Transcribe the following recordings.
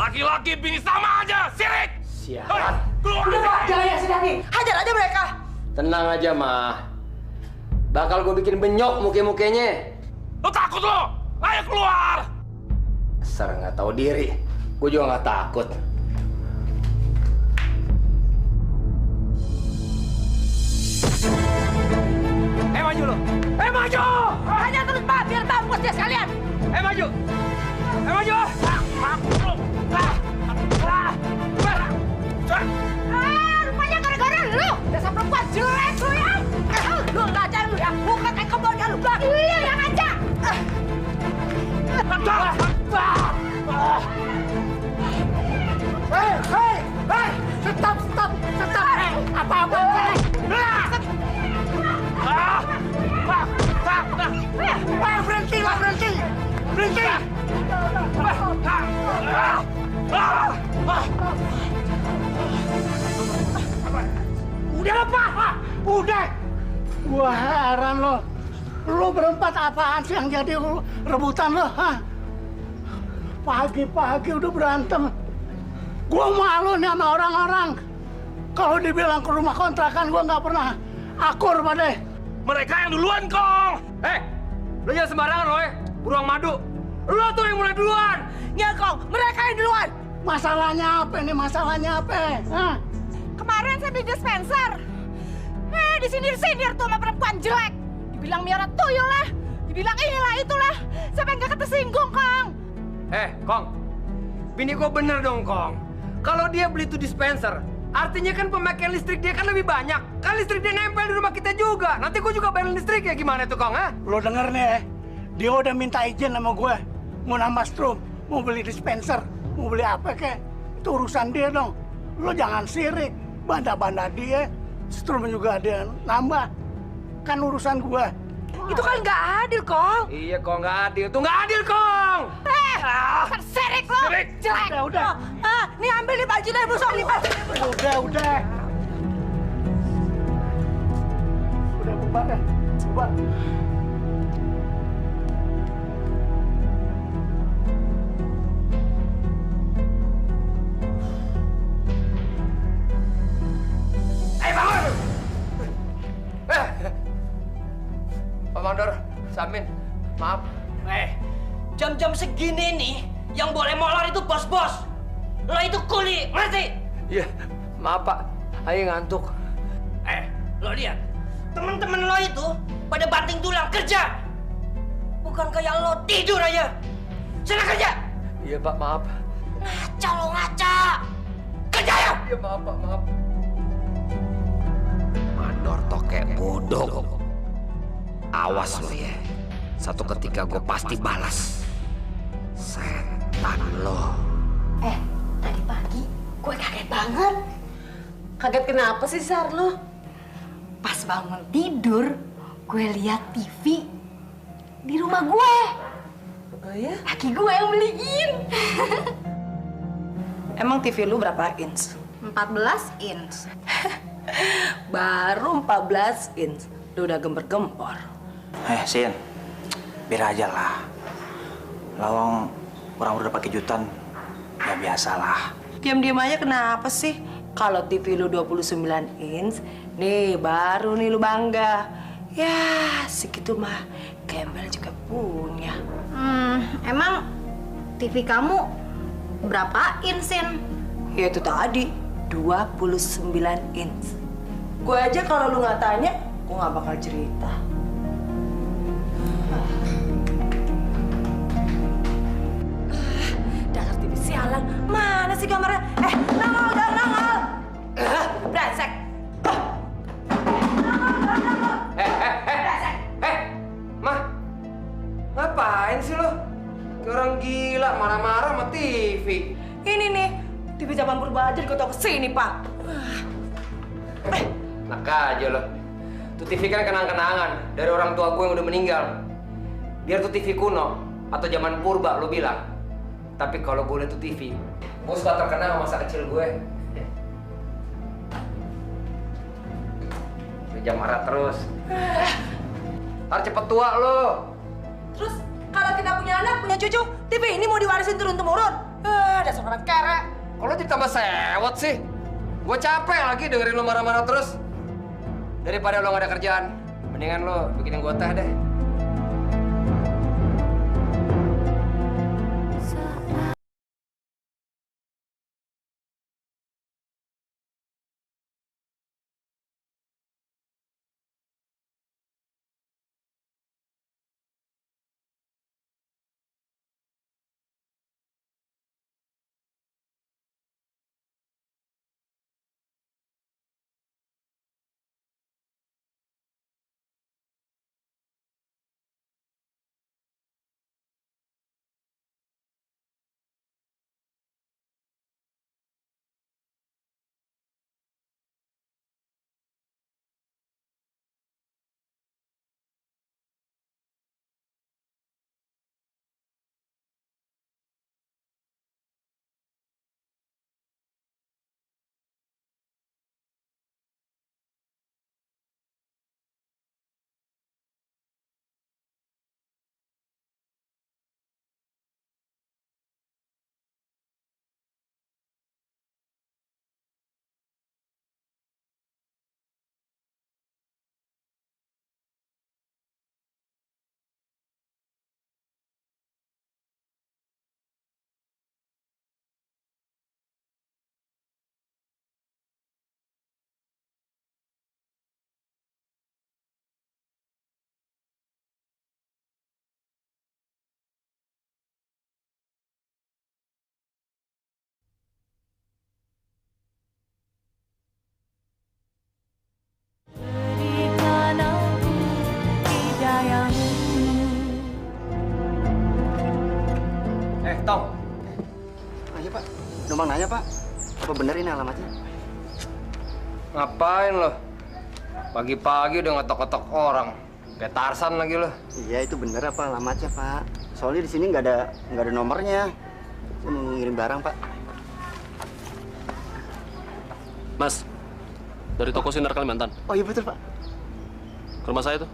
Laki-laki bini sama aja, sirik! Sialan. Keluar Udah, Pak, jangan ya sedih. Hajar aja mereka. Tenang aja, mah. Bakal gue bikin benyok muke-mukenya. Lo takut lo? Ayo keluar! Dasar nggak tahu diri. Gue juga nggak takut. Maju lo! Maju! Hajar terus, Pak, biar mampus dia sekalian. Maju! Maju! Rupanya gara-gara lu. Dasar perempuan jelek lu ya. Lu ngajar lu ya. Bukan kebaunya lu. Iya yang ngajak. Hei! Stop! Apa-apa? Berhenti! Udah, Pak! Udah! Wah, heran lo. Lo berempat apaan sih yang jadi rebutan lo, hah? Pagi-pagi udah berantem. Gua malu nih sama orang-orang. Kalau dibilang ke rumah kontrakan, gua nggak pernah akur pada. Mereka yang duluan, Kong! Lo jangan sembarangan, Roy. Buruang madu. Lo tuh yang mulai duluan. Ya, Kong, mereka yang duluan. Masalahnya apa nih? Masalahnya apa? Hah? Kemarin saya beli dispenser. Disindir-sindir tuh sama perempuan jelek. Dibilang miara tuyul lah. Dibilang inilah itulah. Siapa yang gak ketersinggung, Kong? Kong. Bini gue bener dong, Kong. Kalau dia beli tuh dispenser, artinya kan pemakaian listrik dia kan lebih banyak. Kan listrik dia nempel di rumah kita juga. Nanti gue juga bayar listrik ya gimana tuh, Kong, ha? Lo denger nih, dia udah minta izin sama gue. Mau nambah strom, mau beli dispenser, mau beli apa kek. Itu urusan dia dong. Lo jangan sirik. Banda-banda dia, strom juga dia nambah. Kan urusan gue. Itu kan nggak adil, Kong. Iya, Kong, nggak adil. Tuh nggak adil, Kong! Serik lo, jelek. Udah. Nih ambil nih baju dari busuk nih, Pak. Udah. Udah, bubar deh. Bubar. Bangun! Pak Mandor, Samin, maaf. Jam-jam segini nih, yang boleh molor itu bos-bos. Lo itu kuli, ngerti? Iya, maaf Pak. Ayo ngantuk. Lo lihat, temen-temen lo itu pada banting tulang kerja. Bukan kayak lo tidur aja. Sana kerja. Iya Pak, maaf. Ngaca lo ngaca. Kerja ya. Iya maaf Pak, maaf. Mandor tokek bodoh. Awas lo ya. Satu ketika gue pasti balas. Setan lo. Tadi pagi gue kaget banget. Kaget kenapa sih, Sar, lo? Pas bangun tidur, gue lihat TV di rumah gue. Oh ya? Laki gue yang beliin. Emang TV lu berapa inch? 14 inch. Baru 14 inch. Lu udah gempor-gempor. Sin, biar aja lah. Lawang orang udah pakai jutan, ya biasalah. Diam-diam aja kenapa sih? Kalau TV lu 29 inch, nih baru nih lu bangga. Ya, segitu mah Gembel juga punya. Emang TV kamu berapa inch, Sin? Ya itu tadi, 29 inch. Gue aja kalau lu nggak tanya, gue nggak bakal cerita. Dasar TV sialan. Mana sih kamarnya? Nongol dong, nongol. Brengsek. Mah, ngapain sih lo? Kayak orang gila, marah-marah sama TV. Ini nih, TV zaman purba aja gue tau kesini, Pak. Enak aja lo. Tuh TV kan kenang-kenangan dari orang tua gue yang udah meninggal. Biar tuh TV kuno atau zaman purba lo bilang. Tapi kalau gue liat tuh TV, gue suka terkenang masa kecil gue. Jam marah terus. Harus cepet tua lo. Terus kalau kita punya anak, punya cucu, TV ini mau diwarisin turun-temurun? Dasar orang kere. Kok lo jadi tambah sewot sih? Gue capek lagi dengerin lo marah-marah terus. Daripada lo gak ada kerjaan, mendingan lo bikinin gue teh deh. Tong. Ayo Pak, numpang nanya Pak, apa bener ini alamatnya? Ngapain lo? Pagi-pagi udah ngetok-ngetok orang. Kayak Tarsan lagi lo. Iya itu bener apa alamatnya Pak? Soalnya di sini nggak ada nomornya. Saya mau ngirim barang Pak. Mas, dari toko Sinar Kalimantan. Oh iya betul Pak. Ke rumah saya tuh.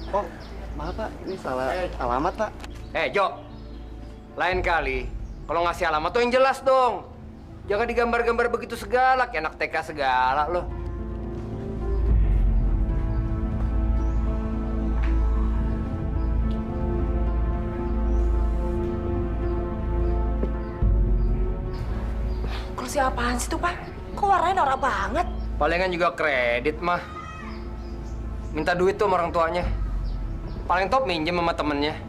Oh maaf Pak, ini salah alamat Pak. Jo. Lain kali, kalau ngasih alamat tuh yang jelas dong. Jangan digambar-gambar begitu segala, kayak anak TK segala loh. Kursi apaan sih tuh, Pak? Kok warnanya norak banget? Palingan juga kredit mah. Minta duit tuh sama orang tuanya. Paling top minjem sama temennya.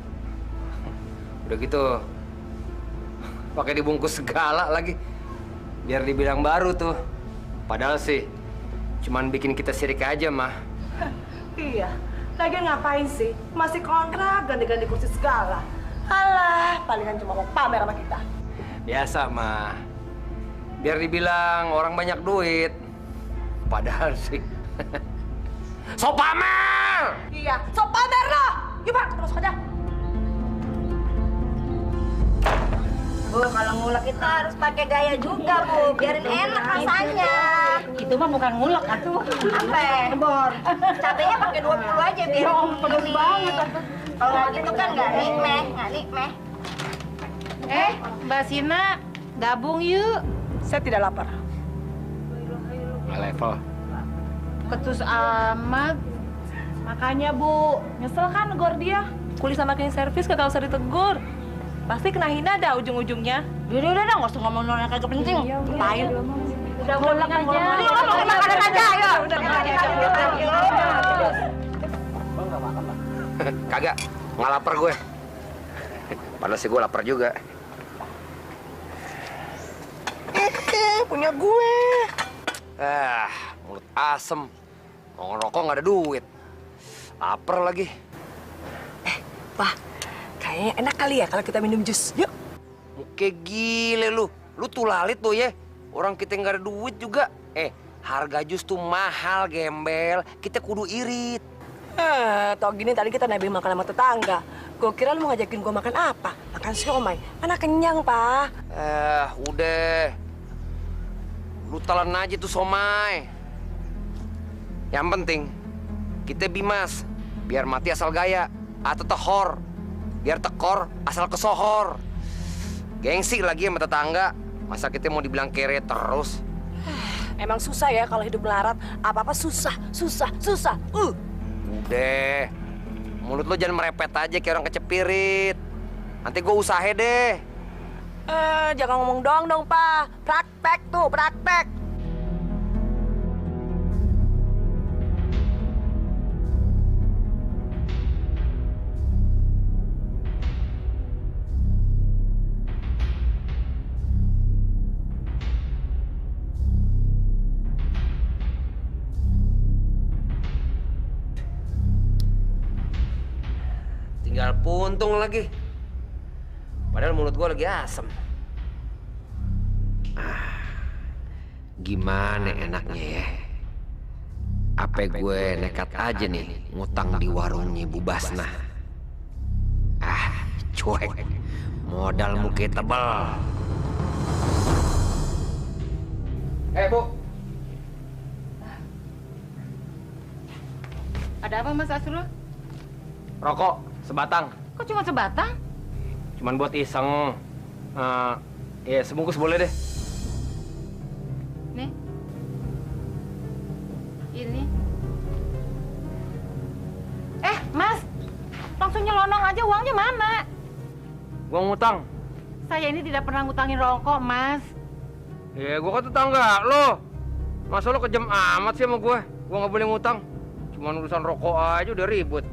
Udah gitu, pakai dibungkus segala lagi. Biar dibilang baru tuh. Padahal sih, cuman bikin kita sirik aja, mah. Iya, lagian ngapain sih? Masih kontrak, ganti-ganti kursi segala. Alah, palingan cuma mau pamer sama kita. Biasa, mah. Biar dibilang orang banyak duit. Padahal sih, so pamer! Iya, so pamer loh! Yuk, Pak, kita masuk aja. Bu, kalau ngulek itu harus pakai gaya juga, Bu. Biarin enak rasanya. Itu mah bukan ngulek, atuh. Apa? Nebor. Cabenya pakai 20 aja biar pedes banget. Kalau gitu kan nggak nikmeh, Mbak Sina, gabung yuk. Saya tidak lapar. Nggak level. Ketus amat. Makanya, Bu, nyesel kan negor dia? Kuli sama cleaning service kagak usah ditegur. Pasti kena hina dah ujung-ujungnya. Udah, nggak usah ngomong yang kagak penting. Ngapain? Udah ngulek aja. Ngomong makanan aja, ayo. Udah makan aja. Kagak, nggak lapar gue. Padahal sih gue lapar juga. Punya gue. Mulut asem. Mau ngerokok nggak ada duit. Lapar lagi. Wah, kayaknya enak kali ya kalau kita minum jus. Yuk. Muka gile lu. Lu tuh lalit tuh ya. Orang kita nggak ada duit juga. Harga jus tuh mahal, gembel. Kita kudu irit. Tau gini tadi kita nebeng makan sama tetangga. Gue kira lu mau ngajakin gue makan apa? Makan siomay. Mana kenyang, Pak. Udah. Lu telan aja tuh somai. Yang penting, kita bimas. Biar mati asal gaya. Atau tehor. Biar tekor asal kesohor. Gengsi lagi sama tetangga. Masa kita mau dibilang kere terus? Emang susah ya kalau hidup melarat. Apa-apa susah. Udah. Mulut lo jangan merepet aja kayak orang kecepirit. Nanti gue usaha deh. Jangan ngomong doang dong, Pak. Praktek tuh, praktek. Tinggal puntung lagi. Padahal mulut gue lagi asem. Gimana enaknya ya? Apa gue nekat aja nih ngutang di warungnya Bu Basna. Cuek. Modal muka tebal. Bu. Ada apa Mas Asrul? Rokok sebatang. Kok cuma sebatang? Cuman buat iseng. Ya sebungkus boleh deh. Nih. Ini. Mas. Langsung nyelonong aja, uangnya mana? Gua ngutang. Saya ini tidak pernah ngutangin rokok, Mas. Ya gua kan tetangga lo. Masa lo kejam amat sih sama gue? Gua nggak boleh ngutang. Cuman urusan rokok aja udah ribut.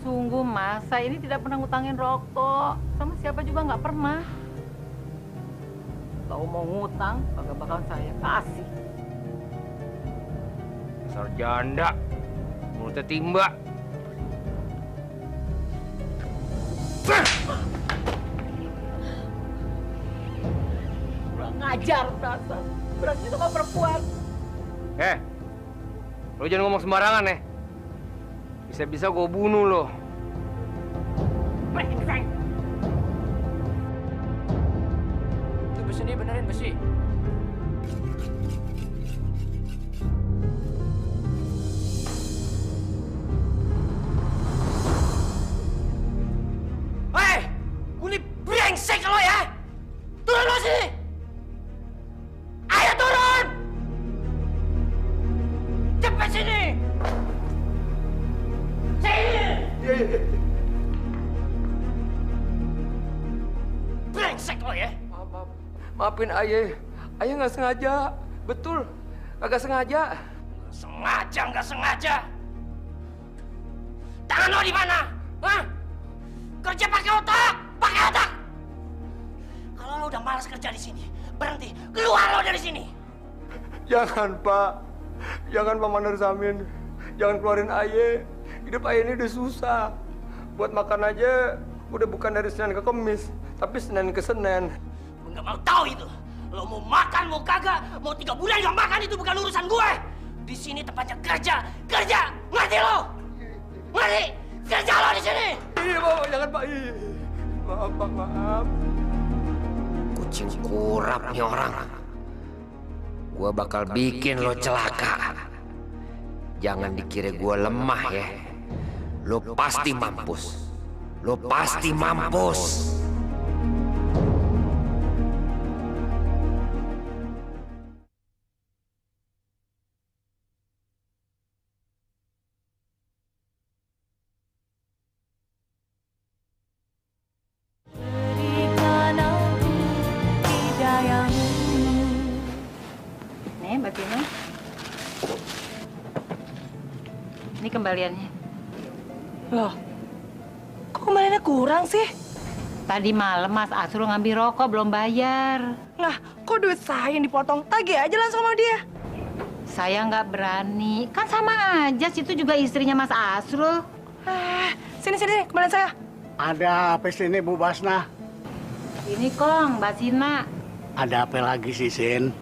Sungguh, Mas. Saya ini tidak pernah ngutangin rokok. Sama siapa juga nggak pernah. Kalau mau ngutang, bakal saya kasih. Dasar janda. Mulutnya timba. Kurang ngajar, dasar. Berarti itu kok perempuan. Lo jangan ngomong sembarangan ya. Bisa-bisa gue bunuh lo. Itu besi ini benerin besi. Hei! Kulit brengsek lo ya! Turun lo sini! Ayo turun! Cepet sini! Brengsek lo ya! Maafin ayah. Ayah nggak sengaja. Betul. Kagak sengaja. Sengaja nggak sengaja? Tangan lo di mana? Hah? Kerja pakai otak! Pakai otak! Kalau lo udah malas kerja di sini, berhenti. Keluar lo dari sini! Jangan, Pak. Jangan, Pak Manur Samin. Jangan keluarin ayah. Hidup ayah ini udah susah. Buat makan aja udah bukan dari Senin ke Kamis, tapi Senin ke Senin. Gue nggak mau tahu itu. Lo mau makan, mau kagak, mau 3 bulan nggak makan itu bukan urusan gue. Di sini tempatnya kerja, kerja. Ngerti lo? Ngerti? Kerja lo di sini. Iya, Pak. Jangan, Pak. Maaf, Pak. Maaf. Kucing kurap nih orang. Gua bakal bikin lo celaka. Jangan dikira gua lemah ya. Lo pasti mampus. Lo pasti mampus. Nih, Mbak Tina. Ini kembaliannya. Loh, kok kembaliannya kurang sih? Tadi malam Mas Asrul ngambil rokok belum bayar. Lah, kok duit saya yang dipotong? Tagih aja langsung sama dia. Saya nggak berani. Kan sama aja, situ juga istrinya Mas Asrul. Sini, kembalian saya. Ada apa sini, Bu Basna? Ini Kong, Mbak Sina. Ada apa lagi sih, Sin?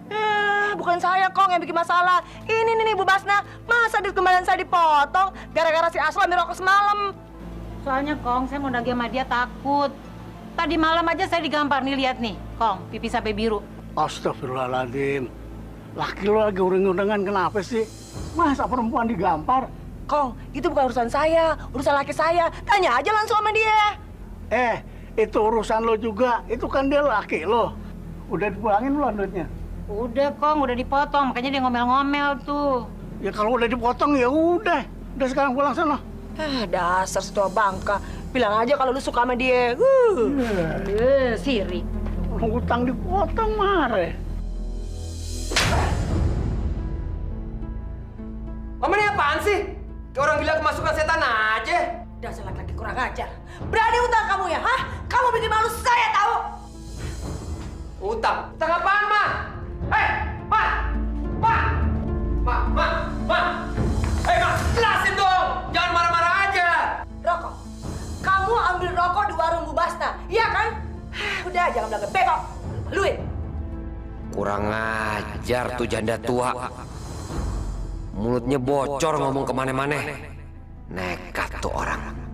Bukan saya, Kong, yang bikin masalah. Ini nih, Bu Basna. Masa duit kembalian saya dipotong gara-gara si Asrul ambil rokok semalam? Soalnya, Kong, saya mau nagih sama dia takut. Tadi malam aja saya digampar nih, lihat nih. Kong, pipi sampai biru. Astagfirullahaladzim. Laki lo lagi uring-uringan kenapa sih? Masa perempuan digampar? Kong, itu bukan urusan saya, urusan laki saya. Tanya aja langsung sama dia. Itu urusan lo juga. Itu kan dia laki lo. Udah dipulangin belum duitnya? Udah, Kong. Udah dipotong. Makanya dia ngomel-ngomel tuh. Ya kalau udah dipotong ya udah. Udah sekarang pulang sana. Dasar setua bangka. Bilang aja kalau lu suka sama dia. Sirik. Orang utang dipotong marah. Mama ini apaan sih? Kayak orang gila kemasukan setan aja. Dasar laki-laki kurang ajar. Berani utang kamu ya, hah? Kamu bikin malu saya tahu. Utang? Utang apaan, Ma? Hei, Ma! Ma! Ma! Ma! Ma! Hei, Ma! Jelasin dong! Jangan marah-marah aja! Rokok. Kamu ambil rokok di warung Bu Basta, iya kan? Udah, jangan bilang bebek. Luin. Kurang ajar tuh janda tua. Mulutnya bocor ngomong kemana-mana. Nekat tuh orang.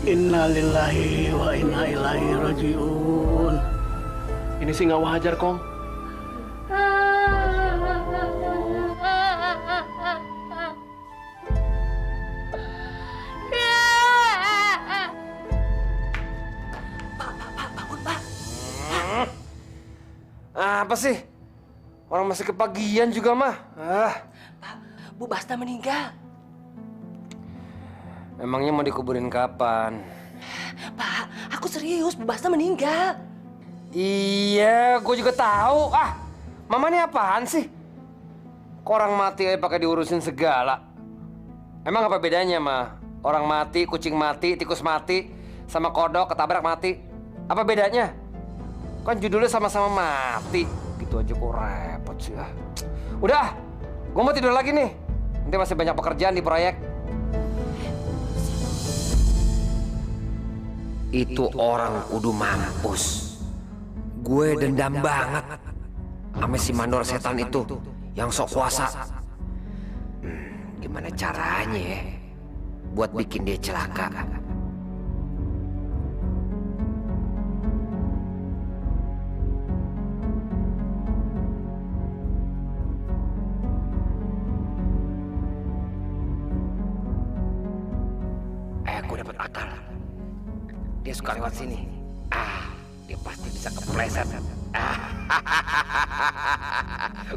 Innalillahi wa inna ilaihi rajiun. Ini sih nggak wajar, Kong. Apa sih? Orang masih kepagian juga, mah. Pak, Bu Basta meninggal. Emangnya mau dikuburin kapan? Pak, aku serius, Bu Basta meninggal. Iya, gue juga tahu. Mama ini apaan sih? Kok orang mati aja pakai diurusin segala. Emang apa bedanya, mah? Orang mati, kucing mati, tikus mati, sama kodok ketabrak mati. Apa bedanya? Kan judulnya sama-sama mati. Gitu aja kok repot sih. Udah, gue mau tidur lagi nih. Nanti masih banyak pekerjaan di proyek. Itu orang kudu mampus. Gue dendam banget sama si mandor setan itu yang sok kuasa. Gimana caranya ya buat bikin dia celaka? Aku dapat akal. Dia suka lewat sini. Dia pasti bisa kepleset.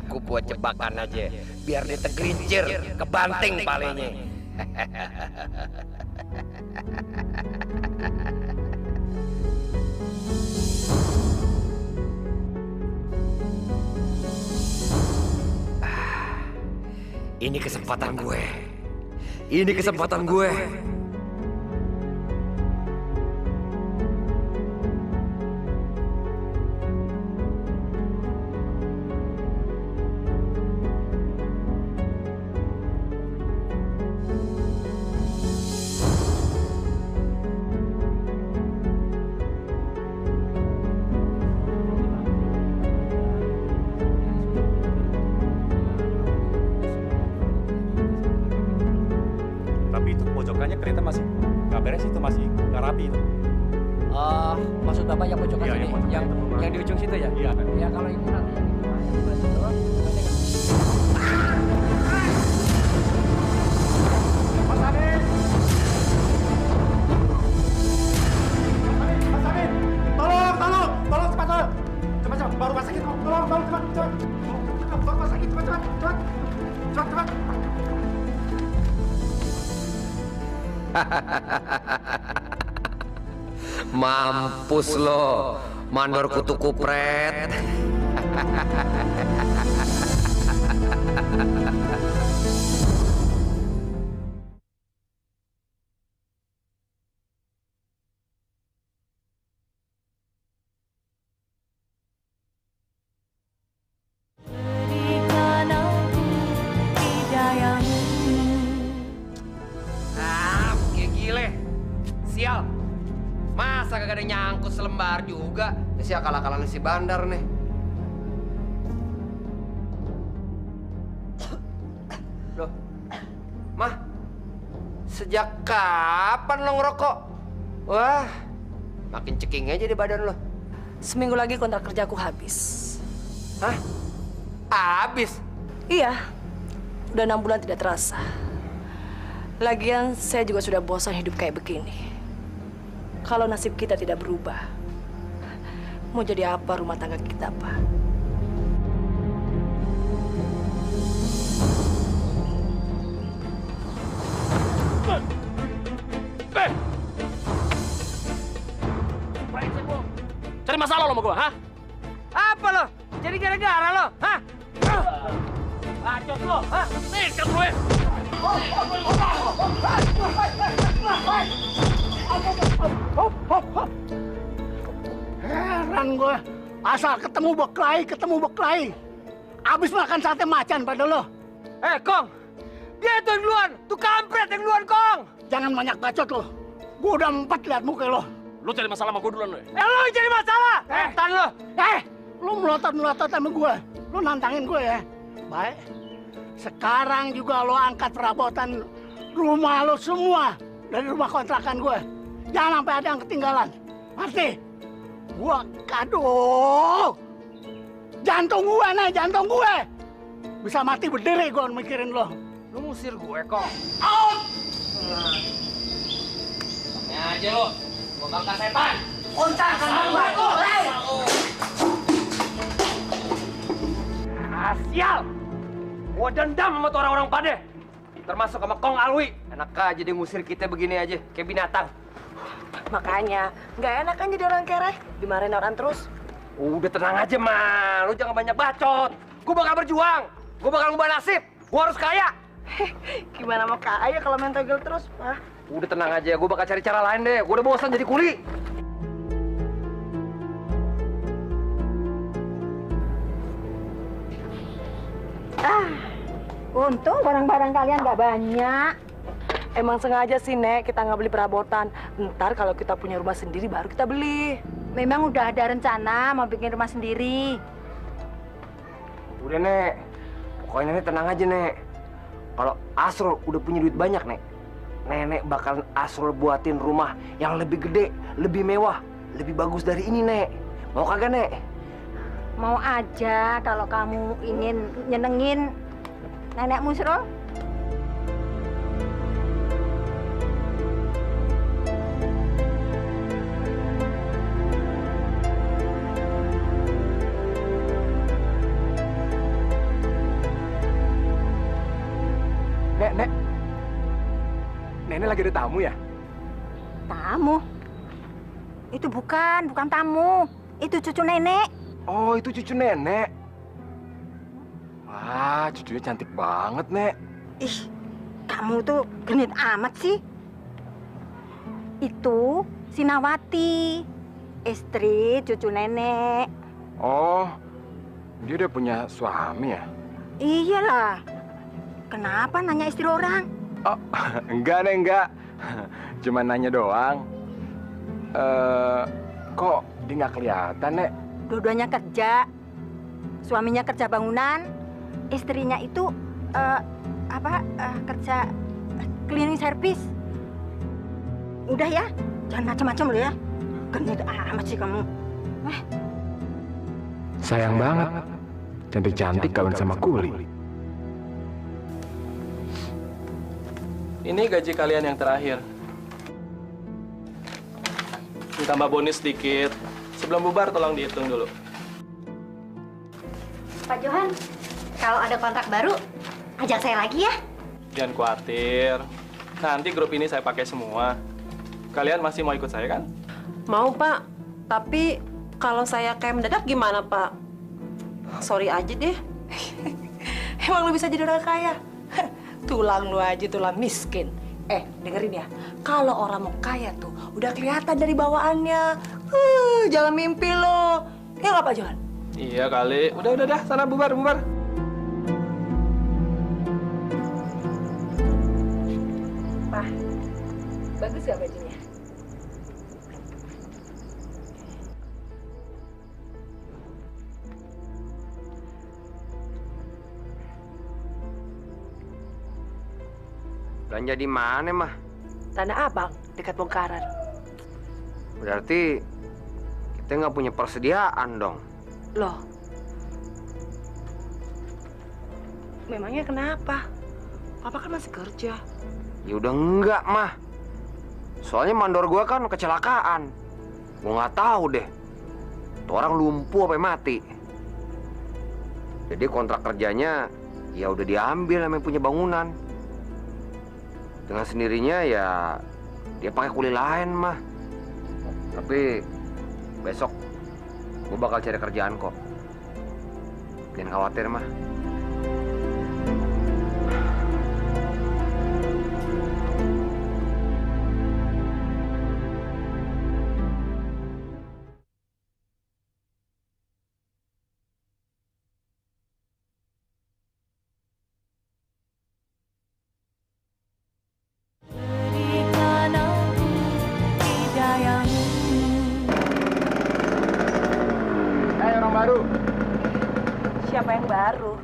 Gue buat jebakan aja, biar dia tergelincir, kebanting palenya. Ini kesempatan gue. Ini kesempatan gue. banyak kereta masih nggak beres itu, masih nggak rapi itu. Maksud Bapak yang pojokan Iya, sini, yang di ujung situ ya? Iya. Ya kalau Ibu nanti Mas Amin! Mas Amin! Tolong cepat tolong! Cepat, baru rumah sakit, tolong cepat! Baru rumah sakit, cepat! Mampus lo, mandor kutu kupret. Sial, masa kagak ada nyangkut selembar juga? Si akal-akalan si bandar nih. Loh, Mah, sejak kapan lo ngerokok? Wah, makin ceking aja di badan lo. Seminggu lagi kontrak kerjaku habis. Hah? Habis? Iya, udah 6 bulan tidak terasa. Lagian saya juga sudah bosan hidup kayak begini. Kalau nasib kita tidak berubah, mau jadi apa rumah tangga kita, Pak? Cari masalah lo sama gua, hah? Apa lo? Jadi gara-gara lo, hah? Bacot lo, hah? Nekat lo ya? Heran gue, asal ketemu beklai. Abis makan sate macan pada lo. Kong, dia tuh yang duluan, tuh kampret yang duluan, Kong. Jangan banyak bacot lo. Gue udah 4 liat muka lo. Lo cari masalah sama gua duluan lo ya? Lo yang cari masalah, setan lo. Lo melotot sama gue. Lo nantangin gue ya. Baik. Sekarang juga lo angkat perabotan rumah lo semua dari rumah kontrakan gue. Jangan sampai ada yang ketinggalan. Pasti. Gua kado. Jantung gue. Bisa mati berdiri gue mikirin lo. Lo ngusir gue, Kong. Out! Ini aja lo, gue bangka setan. Kontrakan aku. Sial. Gue dendam sama tuh orang-orang pade. Termasuk sama Kong Alwi. Enak aja dia ngusir kita begini aja, kayak binatang. Makanya, nggak enak kan jadi orang kere, dimarahin orang terus. Udah tenang aja, Ma. Lu jangan banyak bacot. Gue bakal berjuang. Gue bakal ngubah nasib. Gue harus kaya. Gimana mau kaya kalau main togel terus, Pak? Udah tenang aja, gue bakal cari cara lain deh. Gue udah bosan jadi kuli. Untung barang-barang kalian nggak banyak. Emang sengaja sih, Nek, kita nggak beli perabotan. Ntar kalau kita punya rumah sendiri baru kita beli. Memang udah ada rencana mau bikin rumah sendiri. Udah, Nek. Pokoknya Nenek tenang aja, Nek. Kalau Asrul udah punya duit banyak, Nek, Nenek bakalan Asrul buatin rumah yang lebih gede, lebih mewah, lebih bagus dari ini, Nek. Mau kagak, Nek? Mau aja kalau kamu ingin nyenengin nenek Musrul. Nek. Nenek lagi ada tamu ya? Tamu? Itu bukan tamu. Itu cucu nenek. Oh, itu cucu nenek. Wah, cucunya cantik banget, Nek. Ih, kamu tuh genit amat sih. Itu Sinawati, istri cucu nenek. Oh, dia udah punya suami ya? Iyalah. Kenapa nanya istri orang? Oh, enggak, Nek, enggak. Cuma nanya doang. Kok dia nggak kelihatan, Nek? Dua-duanya kerja. Suaminya kerja bangunan, istrinya itu kerja cleaning service. Udah ya, jangan macam-macam lo ya. Genit amat sih kamu. Sayang banget, cantik-cantik kawin sama kuli. Ini gaji kalian yang terakhir. Ditambah bonus sedikit. Sebelum bubar tolong dihitung dulu. Pak Johan, kalau ada kontrak baru, ajak saya lagi ya. Jangan khawatir. Nanti grup ini saya pakai semua. Kalian masih mau ikut saya kan? Mau, Pak. Tapi kalau saya kayak mendadak gimana, Pak? Sorry aja deh. Emang lu bisa jadi orang kaya? Tulang lu aja tulang miskin. Dengerin ya. Kalau orang mau kaya tuh udah kelihatan dari bawaannya. Jangan mimpi lo. Ya nggak, Pak Johan? Iya kali. Udah. Sana bubar. Pak, bagus gak bajunya? Belanja di mana, Mah? Tanah Abang, dekat Bongkaran. Berarti kita nggak punya persediaan dong. Loh, memangnya kenapa? Papa kan masih kerja. Ya udah enggak, Mah. Soalnya mandor gua kan kecelakaan. Gua nggak tahu deh. Tuh orang lumpuh sampai mati. Jadi kontrak kerjanya ya udah diambil sama yang punya bangunan. Dengan sendirinya ya dia pakai kuli lain, Mah. Tapi besok gue bakal cari kerjaan kok. Jangan khawatir, Mah. Siapa yang baru?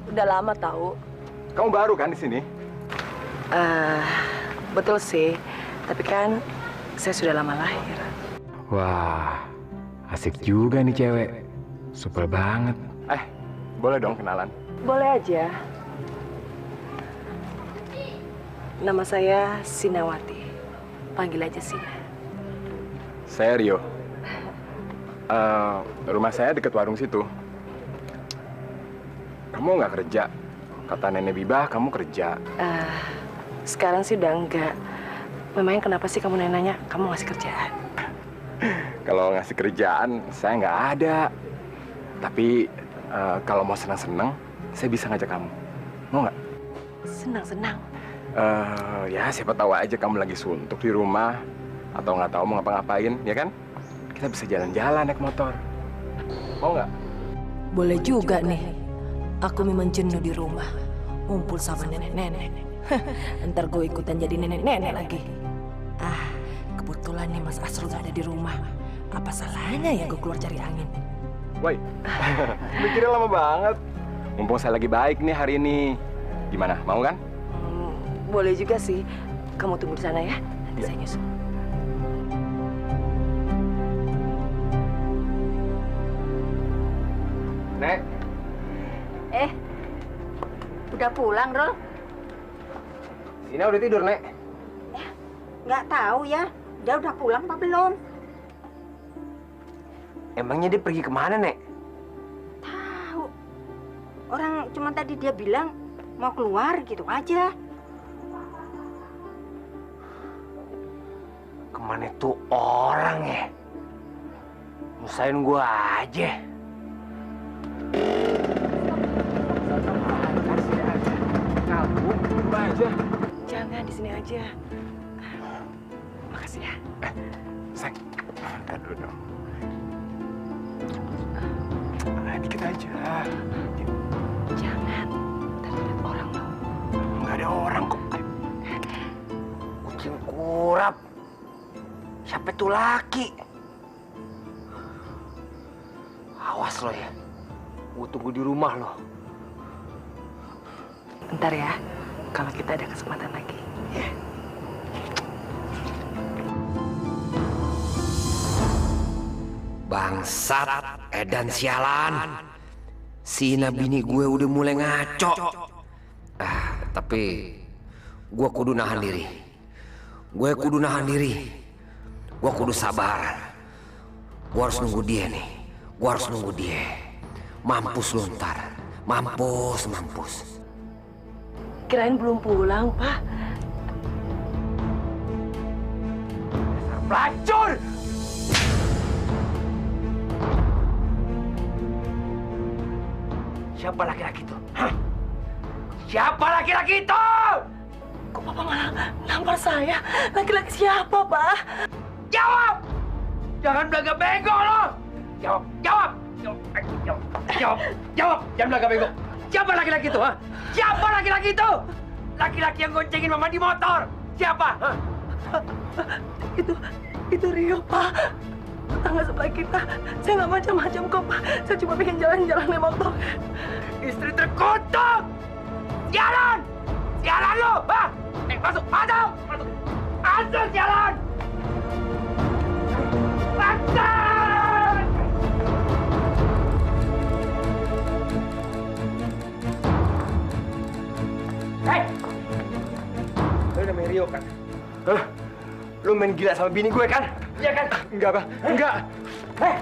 Udah lama tahu. Kamu baru kan di sini? Betul sih. Tapi kan saya sudah lama lahir. Wah, asik juga nih cewek. Super banget. Boleh dong kenalan? Boleh aja. Nama saya Sinawati. Panggil aja Sina. Saya Rio. Rumah saya dekat warung situ. Kamu nggak kerja? Kata Nenek Bibah, kamu kerja. Sekarang sih udah enggak. Memangnya kenapa sih kamu nanya kamu ngasih kerjaan? Kalau ngasih kerjaan, saya nggak ada. Tapi kalau mau senang-senang, saya bisa ngajak kamu. Mau nggak? Senang-senang? Ya siapa tahu aja kamu lagi suntuk di rumah. Atau nggak tahu mau ngapa-ngapain, ya kan? Kita bisa jalan-jalan naik motor. Mau nggak? Boleh juga nih. Aku memang jenuh di rumah. Ngumpul sama nenek-nenek. Ntar gue ikutan jadi nenek-nenek lagi. Kebetulan nih Mas Asrul gak ada di rumah. Apa salahnya ya gue keluar cari angin? Woi, mikirnya lama banget. Mumpung saya lagi baik nih hari ini. Gimana, mau kan? Boleh juga sih. Kamu tunggu di sana ya. Nanti saya nyusul. Nek. Udah pulang, Rol? Sina udah tidur, Nek. Nggak tahu ya. Dia udah pulang apa belum? Emangnya dia pergi kemana, Nek? Tahu. Orang cuma tadi dia bilang mau keluar gitu aja. Kemana tuh orang ya? Nyusahin gua aja. Jangan di sini aja. Makasih ya. Sayang, ntar dulu dong. Dikit aja. Jangan. Ntar lihat orang loh. Nggak ada orang kok. Kucing kurap. Siapa tuh laki? Awas lo ya. Gue tunggu di rumah lo. Bentar ya. Kalau kita ada kesempatan lagi. Ya. Bangsat, edan sialan. Sina bini gue udah mulai ngaco. Tapi gue kudu nahan diri. Gue kudu sabar. Gue harus nunggu dia nih. Mampus lu ntar. Mampus. Kirain belum pulang, Pak. Pelacur! Siapa laki-laki itu? Hah? Siapa laki-laki itu? Kok Papa malah nampar saya? Laki-laki siapa, Pak? Jawab! Jangan belaga bego lo! Jawab! Jangan belaga bego. Siapa laki-laki itu? Ha? Siapa laki-laki itu? Laki-laki yang goncengin mama di motor. Siapa? Ha? Itu Rio, Pak. Tetangga sebelah kita. Saya nggak macam-macam kok, Pak. Saya cuma pengen jalan-jalan naik motor. Istri terkutuk! Sialan lo! Ha? Masuk! Jalan! Masuk! Hei! Lu namanya Rio kan? Hah? Lu main gila sama bini gue kan? Iya kan? Enggak, Bang. Enggak. Hei!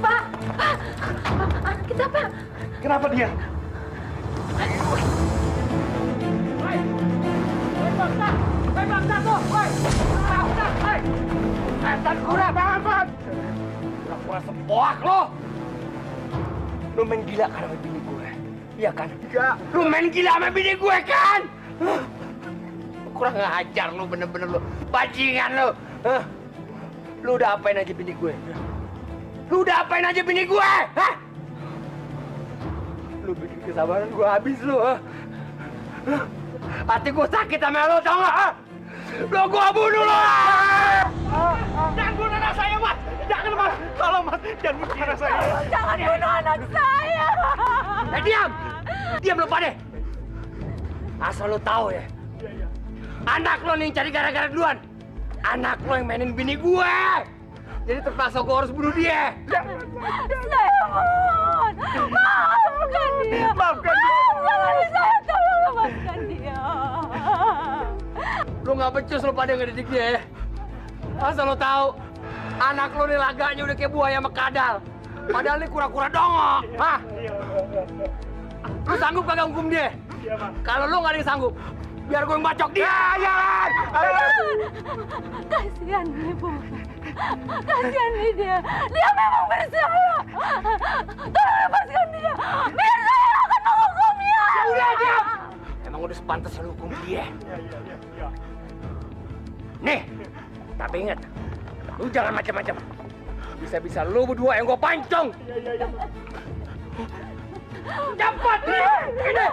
Pak! Anak kita, Pak! Kenapa dia? Bangsa tuh! Setan kurang banget! Pura-pura sepoak lo! Lu main gila kan sama bini gue? Iya kan? Enggak! Lu main gila sama bini gue kan? Kurang ngajar lu, bener-bener lu. Bajingan lu! Lu udah apain aja bini gue? Hah? Lu bikin kesabaran gue habis lu, ha? Hati gue sakit sama lu, tau gak? Lu gue bunuh lu! Jangan bunuh anak saya, Mas! Jangan, Mas! Tolong, Mas! Jangan bunuh anak saya! Jangan bunuh anak saya! Diam! Diam lu pada! Asal lu tahu ya, anak lu nih yang cari gara-gara duluan. Anak lu yang mainin bini gue! Jadi terpaksa gue harus bunuh dia! Saya mohon! Maafkan dia! Saya tolong lepaskan dia! Lu nggak becus lu pada ngedidik dia ya? Asal lu tahu, anak lu nih laganya udah kayak buaya sama kadal. Padahal ini kura-kura dongok, hah? Lu sanggup kagak hukum dia? Kalau lu nggak ada yang sanggup, biar gue yang bacok dia! Jangan! Kasihan ibu. Kasihan nih dia. Dia memang bersalah. Tolong lepaskan dia. Biar saya akan menghukumnya. Udah diam! Emang udah sepantasnya lu hukum dia. Nih, tapi ingat, lu jangan macam-macam. Bisa-bisa lu berdua yang gue pancong. Cepat nih! Ini!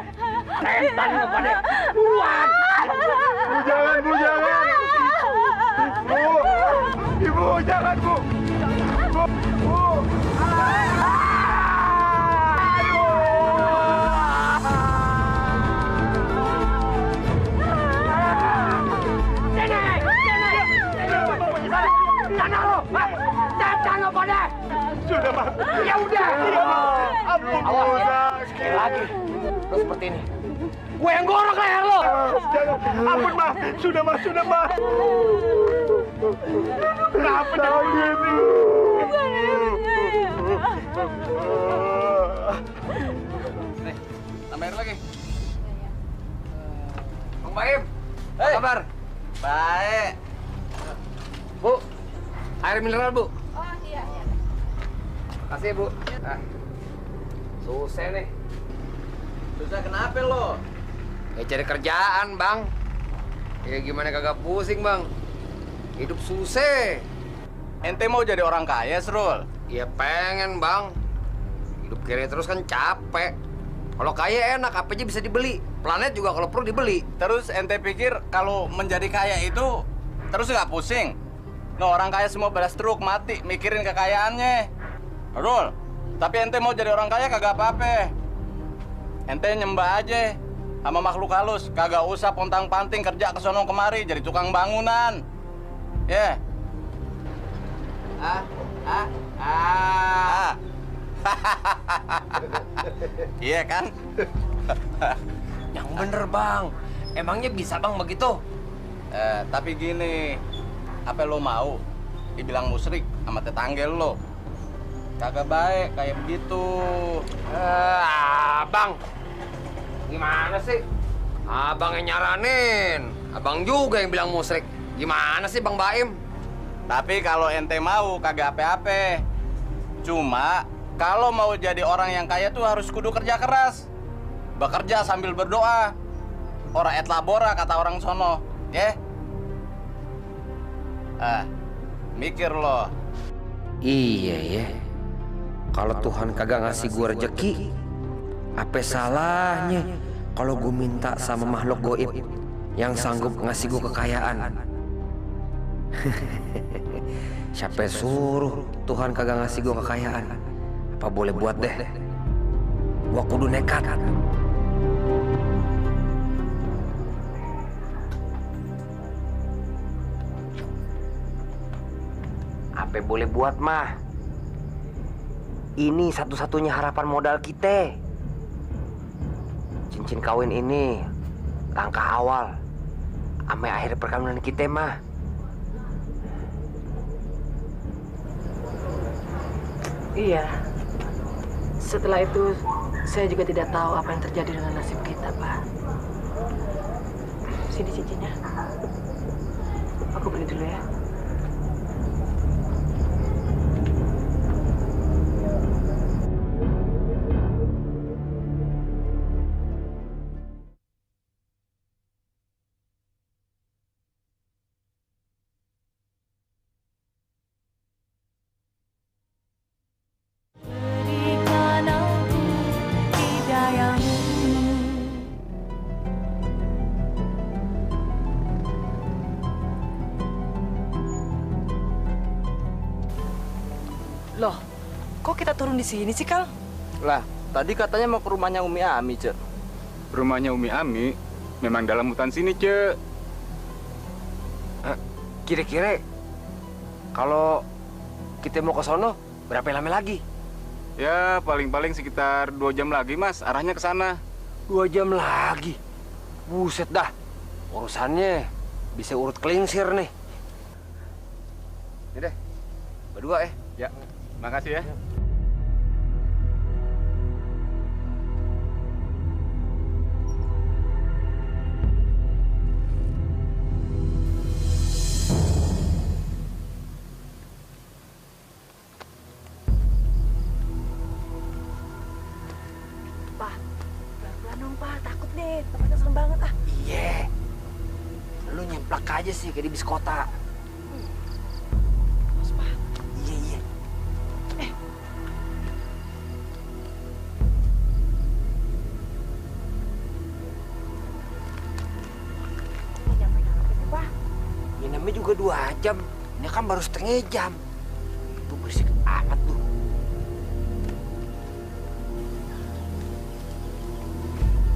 Setan lu pada buruan! Bu, jangan, Bu, jangan! Bu! Ibu, jangan, Bu! Bu! Sudah, Mas. Ya udah. Awas ya. Sekali lagi. Lo seperti ini. Gue yang gorok leher lo. Ampun, Mas. Sudah, Mas. Kenapa jangan gitu? Nih, tambah air lagi. Bang Baim, apa kabar? Baik. Bu, air mineral, Bu. Oh, iya. Makasih, Bu. Nah, susah nih. Susah kenapa lo? Ya cari kerjaan, Bang. Ya gimana kagak pusing, Bang. Hidup susah. Ente mau jadi orang kaya, Srul? Ya pengen, Bang. Hidup kiri terus kan capek. Kalau kaya enak, apa aja bisa dibeli. Planet juga kalau perlu dibeli. Terus ente pikir kalau menjadi kaya itu terus nggak pusing? No, orang kaya semua pada stroke, mati, mikirin kekayaannya. Rul, tapi ente mau jadi orang kaya kagak apa-apa. Ente nyembah aja sama makhluk halus, kagak usah pontang-panting kerja ke sono kemari jadi tukang bangunan. Ya. Yeah. Iya kan? Yang bener bang, emangnya bisa bang begitu? Tapi gini, apa lo mau dibilang musyrik sama tetangga lo? Kagak baik kayak begitu. Bang, gimana sih? Abang yang nyaranin, abang juga yang bilang musyrik. Gimana sih Bang Baim? Tapi kalau ente mau kagak apa-apa. Cuma kalau mau jadi orang yang kaya tuh harus kudu kerja keras. Bekerja sambil berdoa. Ora et labora kata orang sono, ya? Mikir lo. Iya ya. Kalau Tuhan kagak ngasih gue rezeki, apa salahnya kalau gue minta sama makhluk goib yang sanggup ngasih gue kekayaan? Siapa suruh Tuhan kagak ngasih gue kekayaan? Apa boleh buat deh. Gue kudu nekat. Apa boleh buat mah? Ini satu-satunya harapan modal kita. Cincin kawin ini langkah awal ame akhir perkawinan kita mah. Iya. Setelah itu saya juga tidak tahu apa yang terjadi dengan nasib kita, Pak. Sini cincinnya. Aku beli dulu ya. Loh, kok kita turun di sini sih, Kang? Lah, tadi katanya mau ke rumahnya Umi Ami, Cek. Rumahnya Umi Ami memang dalam hutan sini, Cek. Kira-kira kalau kita mau ke sono berapa lama lagi? Ya, paling-paling sekitar 2 jam lagi, Mas. Arahnya ke sana. 2 jam lagi? Buset dah. Urusannya bisa urut kelingsir nih. Ini deh, berdua Ya, makasih ya. Pak, pelan-pelan dong, Pak. Takut nih. Tempatnya serem banget, ah. Iya. Lu nyemplak aja sih kayak di bis kota. Iya, iya. Ini nyampe nih, Pak. Ya namanya juga 2 jam. Ini kan baru setengah jam. Itu berisik amat tuh.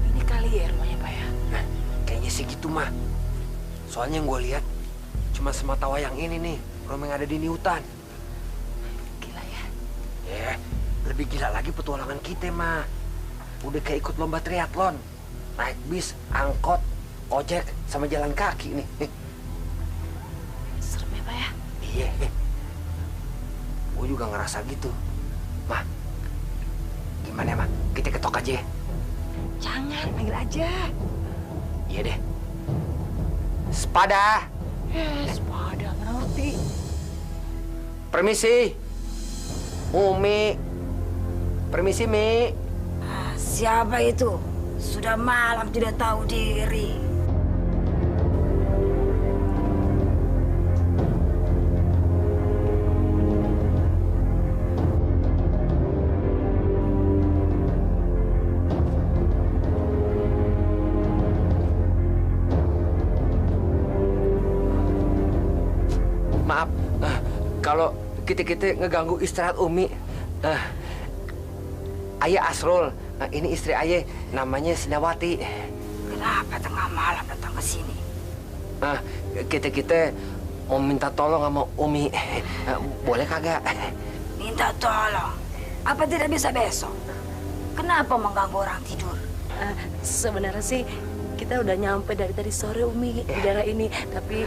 Ini kali ya rumahnya, Pak ya? Nah, kayaknya sih gitu mah. Soalnya yang gue lihat cuma semata wayang ini nih, rumah yang ada di hutan. Gila ya? Ya, lebih gila lagi petualangan kita mah. Udah kayak ikut lomba triathlon. Naik bis, angkot, ojek, sama jalan kaki nih. Serem ya, Pak ya? Iya. Gue juga ngerasa gitu. Mah, gimana mah? Kita ketok aja ya? Jangan, panggil aja. Iya deh. Sepada. Sepada, ngerti. Permisi. Umi. Permisi, Mi. Siapa itu? Sudah malam tidak tahu diri. Maaf, kalau kita ngeganggu istirahat Umi. Ayah Asrul, ini istri ayah, namanya Kenapa tengah malam datang ke sini? kita mau minta tolong sama Umi. Boleh kagak? Minta tolong? Apa tidak bisa besok? Kenapa mengganggu orang tidur? Sebenarnya sih kita udah nyampe dari tadi sore Umi di daerah ini, tapi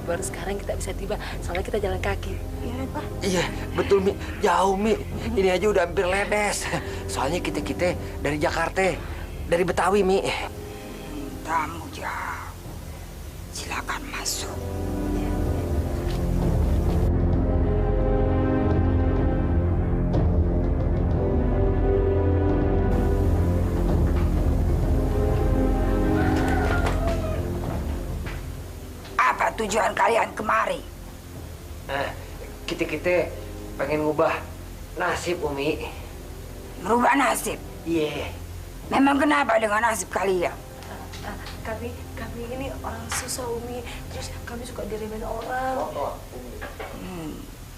baru sekarang kita bisa tiba soalnya kita jalan kaki. Iya, Pak? Iya, betul Mi. Jauh Mi. Ini aja udah hampir ledes. Soalnya kita dari Jakarta, dari Betawi Mi. Tamu jauh. Silakan masuk. Apa tujuan kalian kemari? Kita pengen ngubah nasib, Umi. Merubah nasib? Iya. Memang kenapa dengan nasib kalian? Kami ini orang susah, Umi. Terus kami suka diremehin orang.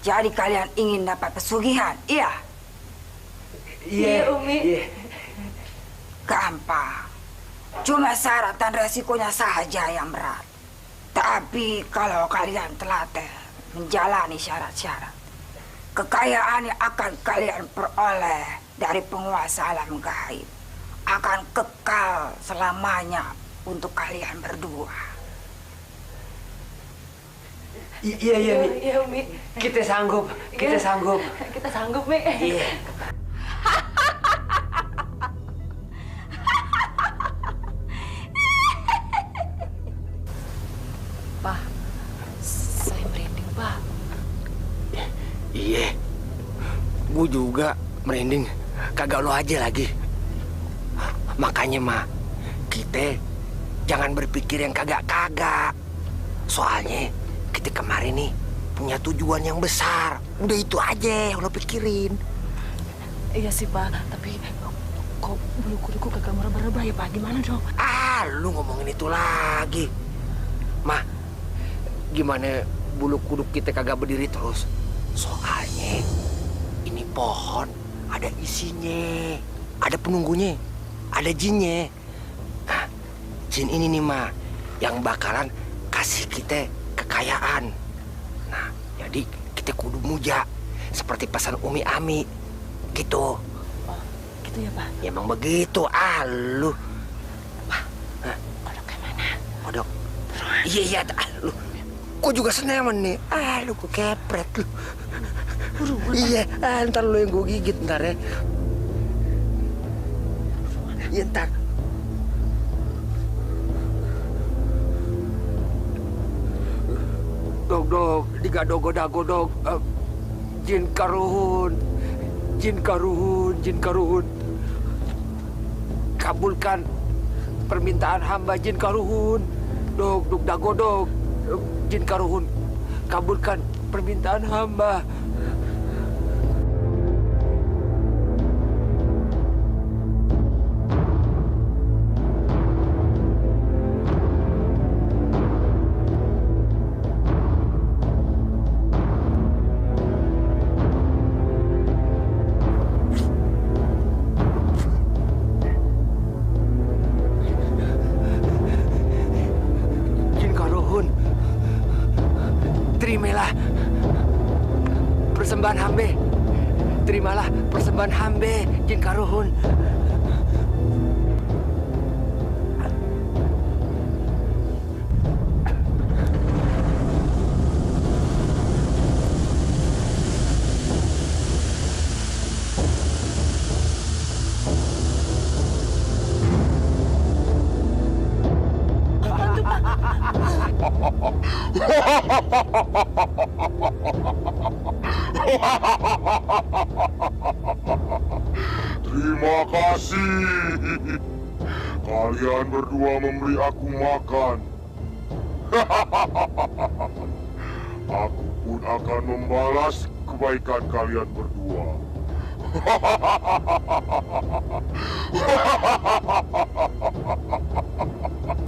Jadi kalian ingin dapat pesugihan, iya? Iya, Umi. Iya. Gampang. Cuma syarat dan resikonya saja yang berat. Tapi kalau kalian telaten menjalani syarat-syarat, kekayaan yang akan kalian peroleh dari penguasa alam gaib akan kekal selamanya untuk kalian berdua. Iya, Mi. Iya, Umi. Kita sanggup. Kita sanggup, Mi. Iya. Pak, saya merinding, Pak. Iya. Gue juga merinding. Kagak lo aja lagi. Makanya, Ma, kita jangan berpikir yang kagak-kagak. Soalnya kita kemarin nih punya tujuan yang besar. Udah itu aja yang lo pikirin. Iya sih, Pak. Tapi kok bulu kuduku kagak meraba-raba ya, Pak? Gimana dong? Lu ngomongin itu lagi. Ma, gimana bulu kuduk kita kagak berdiri terus? Soalnya ini pohon ada isinya, ada penunggunya, ada jinnya. Nah, jin ini nih, Ma, yang bakalan kasih kita kekayaan. Nah, jadi kita kudu muja seperti pesan Umi Ami gitu. Oh, gitu ya, Pak? Ya, emang begitu. Lu. Kodok kayak mana? Kodok. Iya, lu. Gua juga seneng nih. Lu gua kepret lu. Iya, ntar lu yang gua gigit ntar ya. Iya, ntar. Dog, digadogo-dago, jin karuhun. Kabulkan permintaan hamba jin karuhun. Dog, jin karuhun. Kabulkan permintaan hamba. Terimalah persembahan hambe, jin karuhun. Terima kasih. Kalian berdua memberi aku makan. Aku pun akan membalas kebaikan kalian berdua.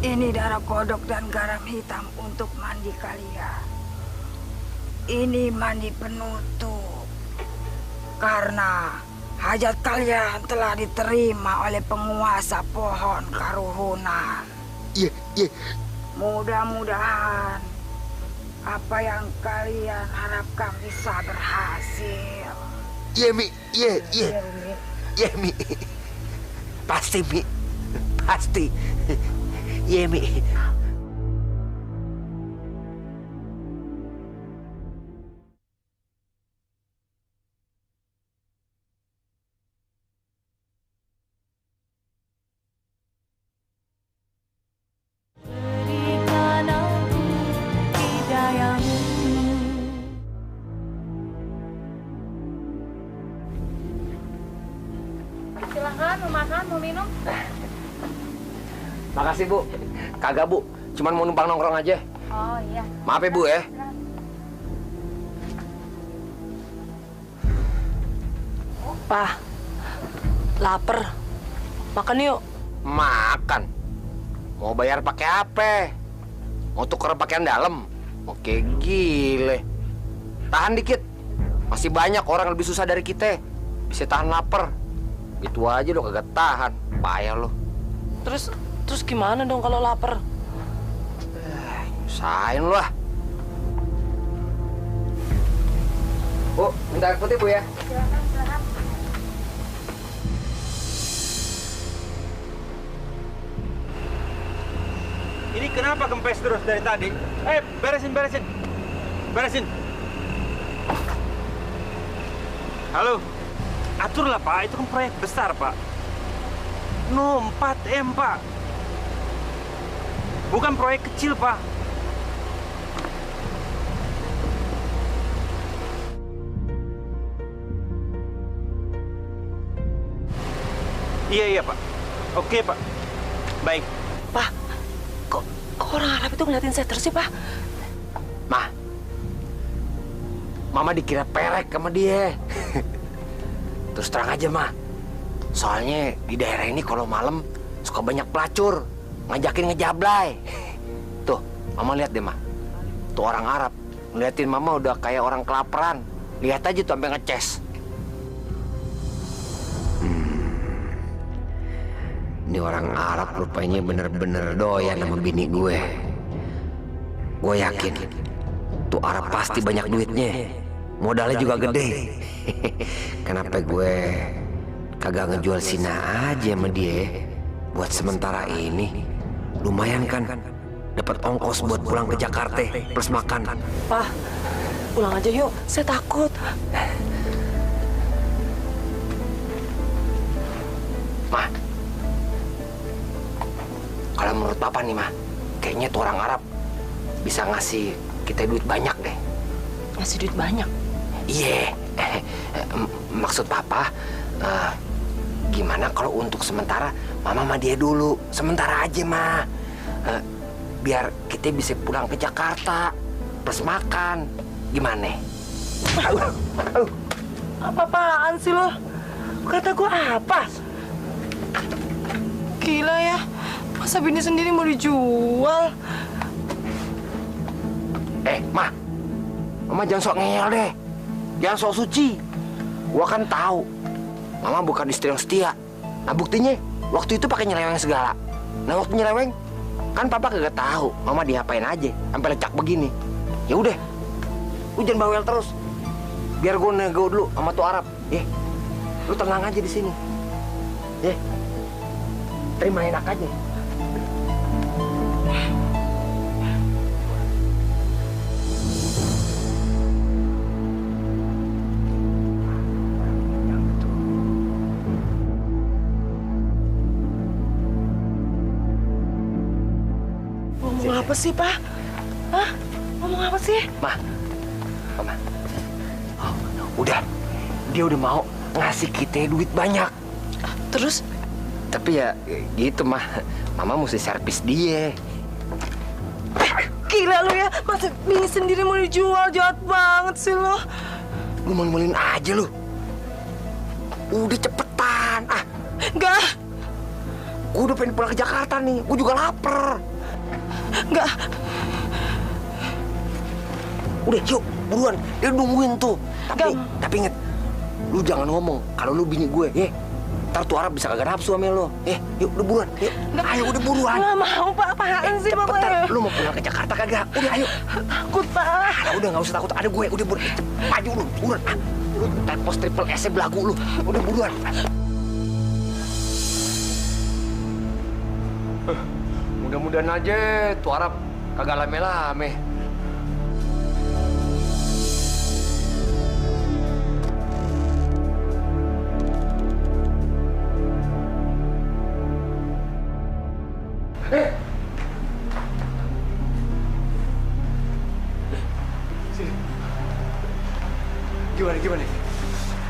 Ini darah kodok dan garam hitam untuk mandi kalian. Ini mandi penutup. Karena hajat kalian telah diterima oleh penguasa pohon karuhunan. Iya. Mudah-mudahan apa yang kalian harapkan bisa berhasil. Iya, Mi. Iya, Mi. Pasti, Mi. Pasti. Iya, Mi. Silahkan, mau makan, mau minum? Makasih, Bu. Kagak, Bu. Cuman mau numpang nongkrong aja. Oh iya. Maaf ya, Bu ya. Pak, lapar. Makan yuk. Makan? Mau bayar pakai apa? Mau tuker pakaian dalam? Oke, gile. Tahan dikit. Masih banyak orang lebih susah dari kita. Bisa tahan lapar. Itu aja lo kagak tahan. Payah lo. Terus gimana dong kalau lapar? Nyusahin lo lah. Bu, minta air putih, Bu ya. Silakan, silakan. Ini kenapa kempes terus dari tadi? Beresin. Beresin. Halo. Aturlah, Pak. Itu kan proyek besar, Pak. No, 4M, Pak. Bukan proyek kecil, Pak. Iya, Pak. Oke, Pak. Baik. Pak, kok orang Arab itu ngeliatin saya terus sih, Pak? Mama dikira perek sama dia. Terus terang aja, Ma. Soalnya di daerah ini kalau malam suka banyak pelacur, ngajakin ngejablay. Tuh, Mama lihat deh, Ma. Tuh orang Arab ngeliatin Mama udah kayak orang kelaparan. Lihat aja tuh sampai ngeces. Ini orang Arab rupanya bener-bener doyan sama bini gue. Gue yakin tuh Arab pasti banyak duitnya. Modalnya juga gede. Kenapa gue kagak ngejual Sina aja sama dia? Buat sementara ini lumayan kan, dapat ongkos buat pulang ke Jakarta plus makan. Pak, pulang aja yuk. Saya takut. Ma, kalau menurut Papa nih, Ma, kayaknya tuh orang Arab bisa ngasih kita duit banyak deh. Ngasih duit banyak? Iya. Maksud Papa, gimana kalau untuk sementara Mama sama dia dulu. Sementara aja, Ma. Biar kita bisa pulang ke Jakarta plus makan. Gimana? Apa-apaan sih lo? Kata gue apa? Gila ya. Masa bini sendiri mau dijual? Ma. Mama jangan sok ngeyel deh. Jangan sok suci. Gua kan tahu Mama bukan istri yang setia. Nah buktinya waktu itu pakai nyeleweng segala. Nah waktu nyeleweng kan Papa kagak tahu Mama diapain aja sampai lecak begini. Ya udah, lu jangan bawel terus. Biar gue nego dulu sama tuh Arab. Lu tenang aja di sini. Terima enak aja. Ngomong apa sih, Pak? Hah? Ngomong apa sih? Mama. Udah, dia udah mau ngasih kita duit banyak. Terus? Tapi ya gitu, Mah. Mama mesti servis dia. Gila lu ya, masa bini sendiri mau dijual? Jahat banget sih lo. Lu malu-maluin aja lu. Udah cepetan. Enggak. Gue udah pengen pulang ke Jakarta nih. Gue juga lapar. Enggak. Udah, yuk, buruan. Dia nungguin tuh. Tapi inget, lu jangan ngomong kalau lu bini gue, ya. Ntar tuh Arab bisa kagak nafsu sama lo. Yuk, udah buruan. Yuk, ayo udah buruan. Nggak mau, Pak. Apaan sih, Pak? Cepetan, lu mau pulang ke Jakarta kagak? Udah, ayo. Takut, Pak. Udah, nggak usah takut. Ada gue, udah buruan. Maju lu, buruan. Lu tempos triple S-nya belagu lu. Udah buruan. Mudah-mudahan aja tuh Arab kagak lame-lame. Sini.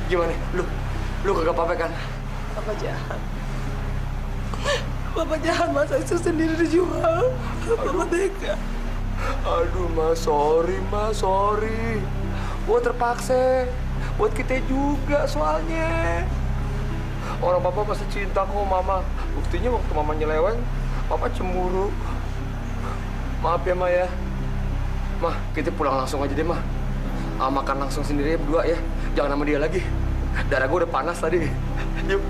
Gimana? Lu kagak apa-apa kan? Bapak jahat. Bapak jahat, masa istri sendiri dijual. Bapak tega. Aduh, Mas, sorry. Gua terpaksa. Buat kita juga soalnya. Orang Papa masih cinta kok Mama. Buktinya waktu Mama nyeleweng, Papa cemburu. Maaf ya, Ma ya. Mah, kita pulang langsung aja deh, Mah. Makan langsung sendiri ya berdua ya. Jangan sama dia lagi. Darah gue udah panas tadi. Yuk.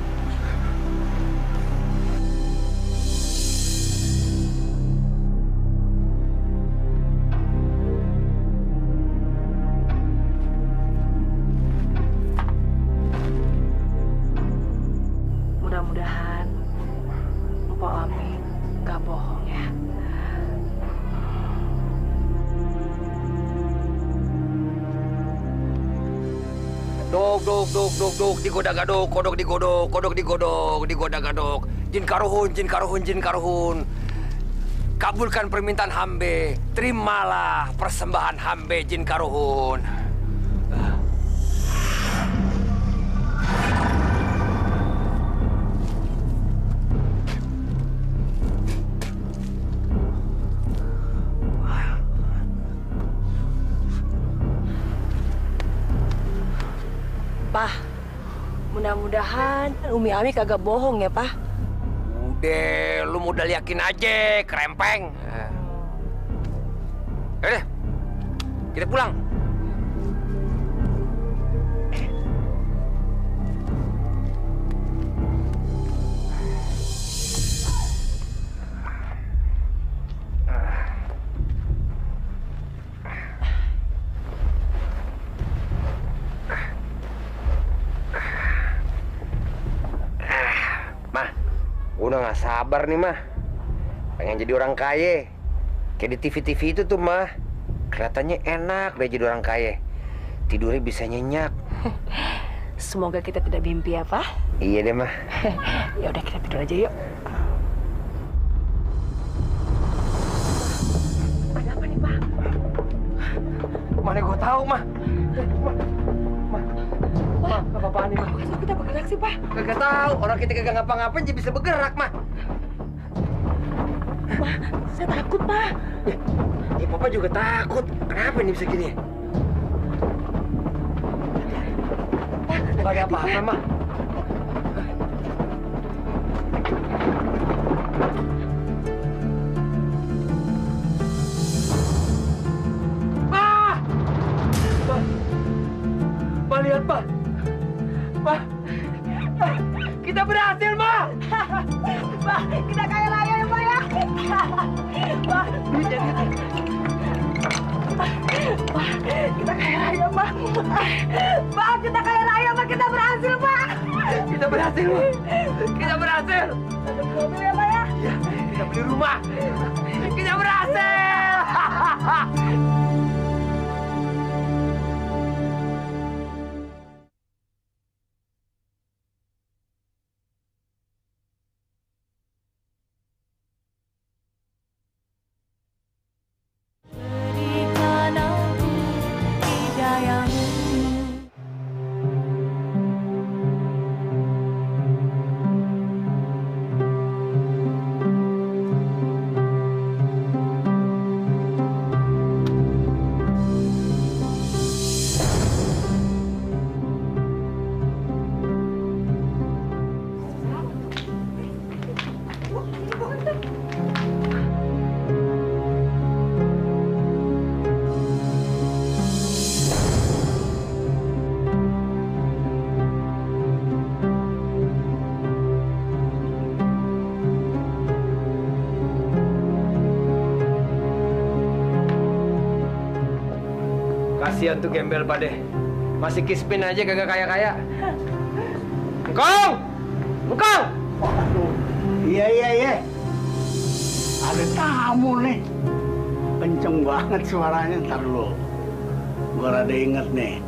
Mudah-mudahan Mpok Ami gak bohong ya. Dok, digoda-gadok, kodok digoda-gadok. Jin karuhun. Kabulkan permintaan hambe, terimalah persembahan hambe jin karuhun. Pak, mudah-mudahan Umi Ami kagak bohong ya, Pak. Udah, lu modal yakin aja, kerempeng. Udah, kita pulang. Udah gak sabar nih, Mah. Pengen jadi orang kaya. Kayak di TV-TV itu tuh, Mah. Kelihatannya enak deh jadi orang kaya. Tidurnya bisa nyenyak. Semoga kita tidak mimpi ya, Pak. Iya deh, Mah. Ya udah, kita tidur aja yuk. Ada apa nih, Pak? Mana gue tahu, Mah. Mah, apa-apaan nih, Mah? Kok kita bergerak sih, Pak? Kagak tahu. Orang kita kagak ngapa-ngapain jadi bisa bergerak, Mah. Pak, saya takut, Pak. Ya, Papa juga takut. Kenapa ini bisa gini? Gak ada apa-apa, Mah. Pak, lihat, Pak. Pak, kita berhasil, Ma. Pak, kita kaya raya ya, Pak ya. Pak, Pak, kita kaya raya, Pak. Pak, kita kaya raya, Pak. Kita berhasil, Pak. Kita berhasil, Ma. Kita berhasil. Ada mobil ya, Pak ya? Iya, kita beli rumah. Kita berhasil. Kasihan tuh gembel Pade. Masih kispin aja kagak kaya-kaya. Engkong! Engkong! Iya. Ada tamu nih. Kenceng banget suaranya, ntar lu. Gua rada inget nih.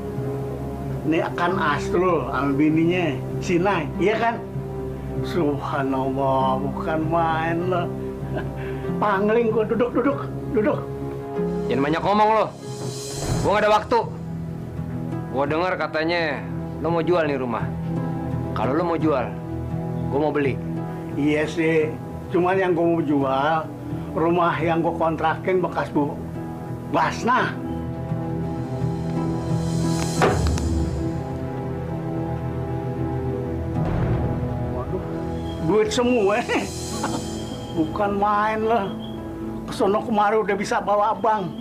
Ini akan Astro sama bininya, Sinai, iya kan? Subhanallah, bukan main lo. Pangling gua, duduk. Jangan banyak ngomong lo. Gua nggak ada waktu. Gua dengar katanya lo mau jual nih rumah. Kalau lo mau jual, gua mau beli. Iya sih, cuman yang gua mau jual rumah yang gua kontrakin bekas Bu Basna. Waduh, duit semua. Bukan main loh. Kesono kemari udah bisa bawa bank.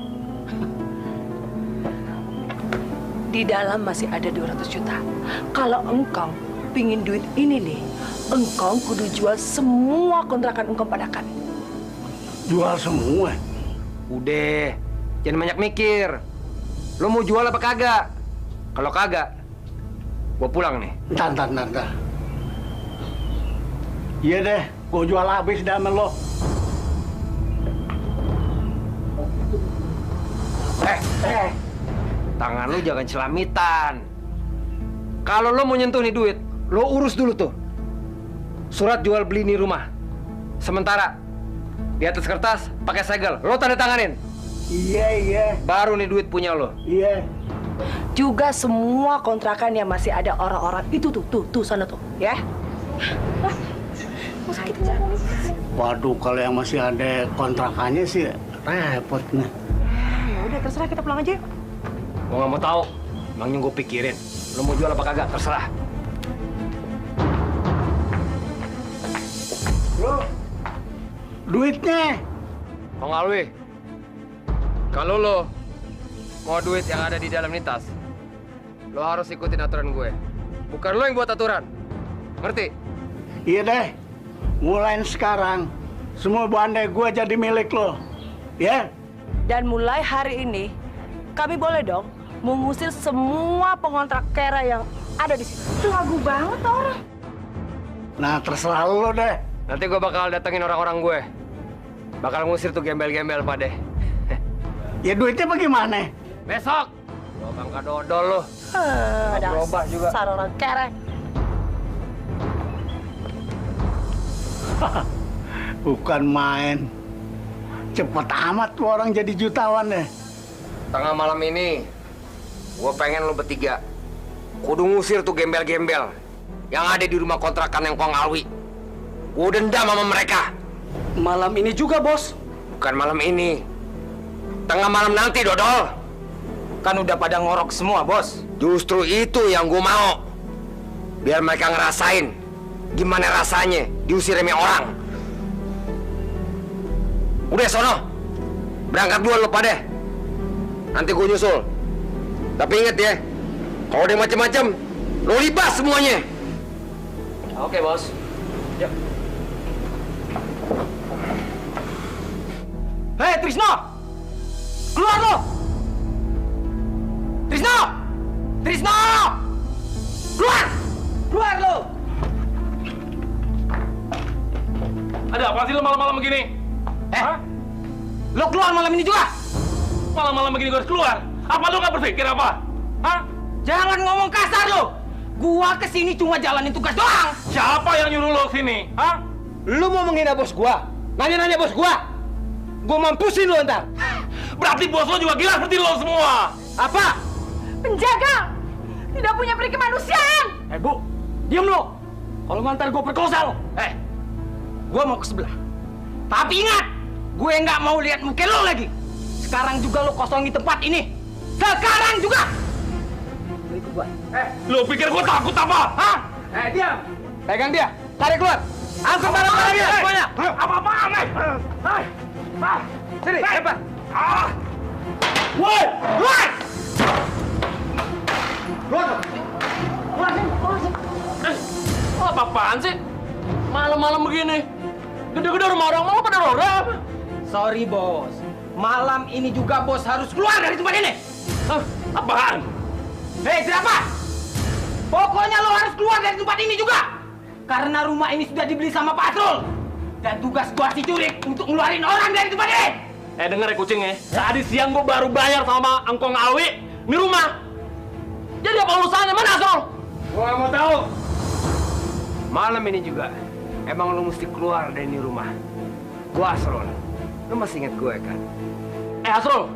Di dalam masih ada 200 juta. Kalau engkau pingin duit ini nih, engkau kudu jual semua kontrakan engkau pada kami. Jual semua? Udah, jangan banyak mikir. Lo mau jual apa kagak? Kalau kagak, gua pulang nih. Ntar. Iya deh, gua jual habis dah sama lo. Tangan lu jangan celamitan. Kalau lo mau nyentuh nih duit, lo urus dulu tuh surat jual beli nih rumah. Sementara di atas kertas pakai segel, lo tanda tanganin. Iya. Baru nih duit punya lo. Iya. Juga semua kontrakan yang masih ada orang-orang itu tuh sana tuh, ya. Waduh, kalau yang masih ada kontrakannya sih repot nih. Ya udah terserah, kita pulang aja yuk. Gua nggak mau tahu. Emangnya gue pikirin. Lo mau jual apa kagak? Terserah. Lo, duitnya. Kong Alwi, kalau lo mau duit yang ada di dalam nih tas, lo harus ikutin aturan gue. Bukan lo yang buat aturan. Ngerti? Iya deh. Mulai sekarang, semua bandai gue jadi milik lo. Ya? Dan mulai hari ini, kami boleh dong mengusir semua pengontrak kera yang ada di sini. Lagu banget orang. Nah, terserah lo deh. Nanti gue bakal datengin orang-orang gue. Bakal ngusir tuh gembel-gembel, Pak deh. Ya duitnya bagaimana? Besok. Lo bangka dodol lo. Ada berubah juga. Dasar orang kere. Bukan main. Cepet amat tuh orang jadi jutawan deh. Tengah malam ini, gue pengen lo bertiga kudu ngusir tuh gembel-gembel yang ada di rumah kontrakan yang Kong Alwi. Gue dendam sama mereka. Malam ini juga, Bos? Bukan malam ini. Tengah malam nanti, dodol. Kan udah pada ngorok semua, Bos. Justru itu yang gue mau. Biar mereka ngerasain gimana rasanya diusir sama orang. Udah, sono. Berangkat dulu lo, Pak deh. Nanti gue nyusul. Tapi inget ya, kalau ada macam-macam, lo libas semuanya. Oke, Bos. Yuk. Hei, Trisno! Keluar lo! Trisno! Trisno! Keluar! Keluar lo! Ada apa sih lo malam-malam begini? Lo keluar malam ini juga? Malam-malam begini gue harus keluar? Apa lo nggak berpikir apa? Hah? Jangan ngomong kasar lo! Gua kesini cuma jalanin tugas doang! Siapa yang nyuruh lo sini? Hah? Lu mau menghina bos gua? Nanya-nanya bos gua? Gua mampusin lu ntar. Berarti bos lo juga gila seperti lo semua. Apa? Penjaga! Tidak punya peri kemanusiaan! Bu, diam lo! Kalau ngantar gua perkosa lo! Gua mau ke sebelah. Tapi ingat, gue nggak mau lihat muka lo lagi. Sekarang juga lo kosongi tempat ini. Sekarang juga! Lo ikut gua. Lo pikir gua takut apa? Hah? Diam! Pegang dia, tarik keluar! Angkat barang-barang dia semuanya! Apa-apaan, Sini, cepat! Woi! Keluar! Apa-apaan sih? Malam-malam begini. Gede-gede rumah orang mau pada roda. Sorry, Bos. Malam ini juga Bos harus keluar dari tempat ini. Apaan? Hei, siapa? Pokoknya lo harus keluar dari tempat ini juga. Karena rumah ini sudah dibeli sama Pak Asrul. Dan tugas gua si Curik untuk ngeluarin orang dari tempat ini. Denger ya kucing ya. Tadi siang gua baru bayar sama Angkong Alwi ini rumah. Jadi apa urusannya? Mana Asrul? Gua nggak mau tahu. Malam ini juga, emang lu mesti keluar dari ini rumah. Gua Asrul. Lu masih ingat gue kan? Asrul,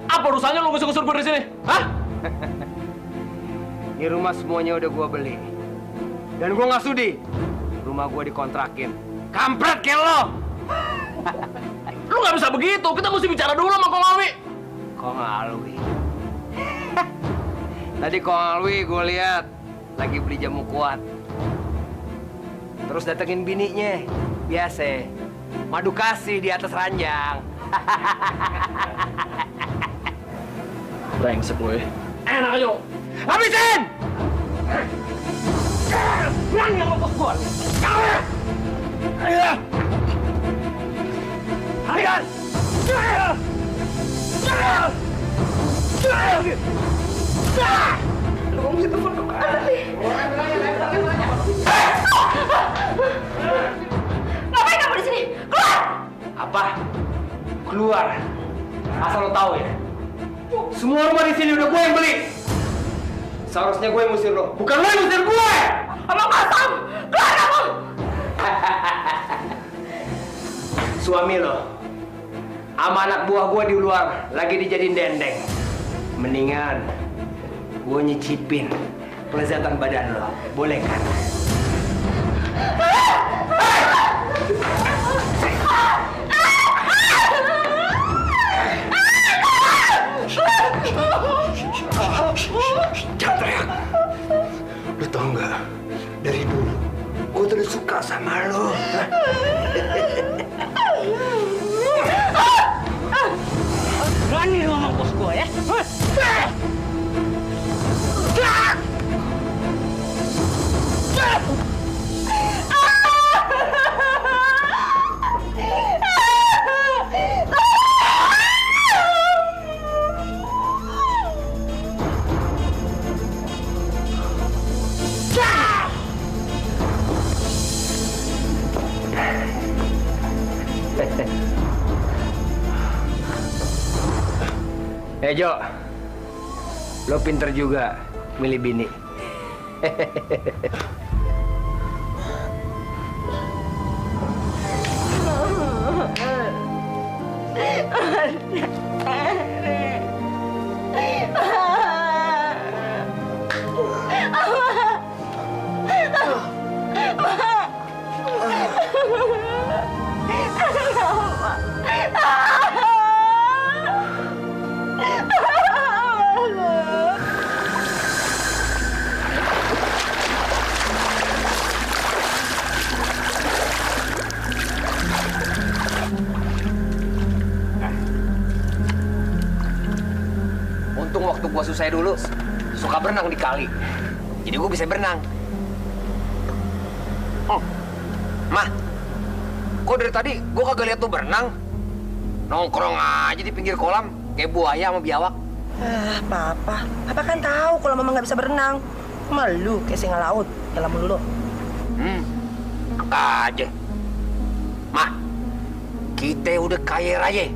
apa urusannya lu ngusur-ngusur gue dari sini? Hah? Ini rumah semuanya udah gua beli. Dan gua nggak sudi rumah gua dikontrakin. Kampret kayak lo! Lu nggak bisa begitu, kita mesti bicara dulu sama Kong Alwi. Kong Alwi? Tadi Kong Alwi gue lihat lagi beli jamu kuat. Terus datengin bininya, biasa. Madu kasih di atas ranjang. Brengsek gue. Enak aja. Habisin! Berani yang mau gue. Ayo! Harikan! Lu mau minta telepon kemana sih? Ngapain kamu di sini? Keluar! Apa? Keluar. Asal lo tahu ya. Semua rumah di sini udah gue yang beli. Seharusnya gue yang ngusir lo, bukan lo yang ngusir gue. Abang Kasam! Keluar kamu! Suami lo, sama anak buah gue di luar lagi dijadiin dendeng. Mendingan gue nyicipin kelezatan badan lo, boleh kan? Jangan teriak. Lu tau nggak? Dari dulu, gue tuh udah suka sama lo. Berani lu sama bos gue ya? Jo, lo pinter juga milih bini. Untung waktu gua susah dulu, suka berenang di kali. Jadi gua bisa berenang. Mah, kok dari tadi gua kagak lihat tuh berenang? Nongkrong aja di pinggir kolam, kayak buaya sama biawak. Papa kan tahu kalau mama nggak bisa berenang. Malu kayak singa laut, dalam dulu. Aja. Mah, kita udah kaya raya.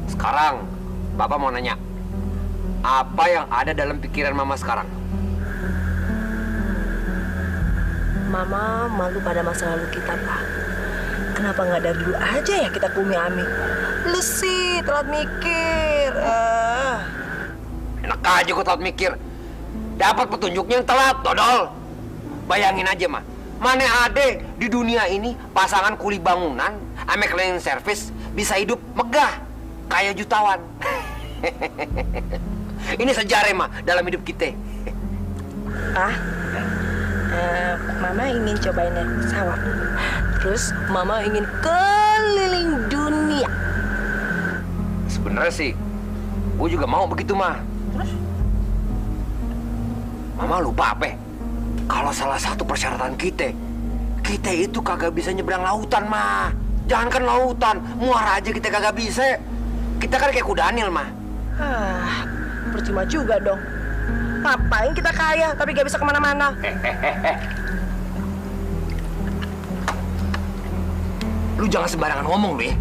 Sekarang, Bapak mau nanya, apa yang ada dalam pikiran Mama sekarang? Mama malu pada masa lalu kita, Pak. Kenapa nggak dari dulu aja ya kita ke Umi Ami? Lu sih telat mikir. Enak aja gue telat mikir. Dapat petunjuknya yang telat, dodol. Bayangin aja, mah. Mana ada di dunia ini pasangan kuli bangunan ame cleaning service bisa hidup megah kayak jutawan. Ini sejarah, mah, dalam hidup kita. Mama ingin cobain naik pesawat. Terus Mama ingin keliling dunia. Sebenarnya sih, gue juga mau begitu, mah. Terus? Mama lupa apa? Kalau salah satu persyaratan kita itu kagak bisa nyebrang lautan, mah. Jangankan lautan, muara aja kita kagak bisa. Kita kan kayak kudanil, mah. percuma juga dong. Ngapain kita kaya tapi gak bisa kemana-mana? Lu jangan sembarangan ngomong lu ya.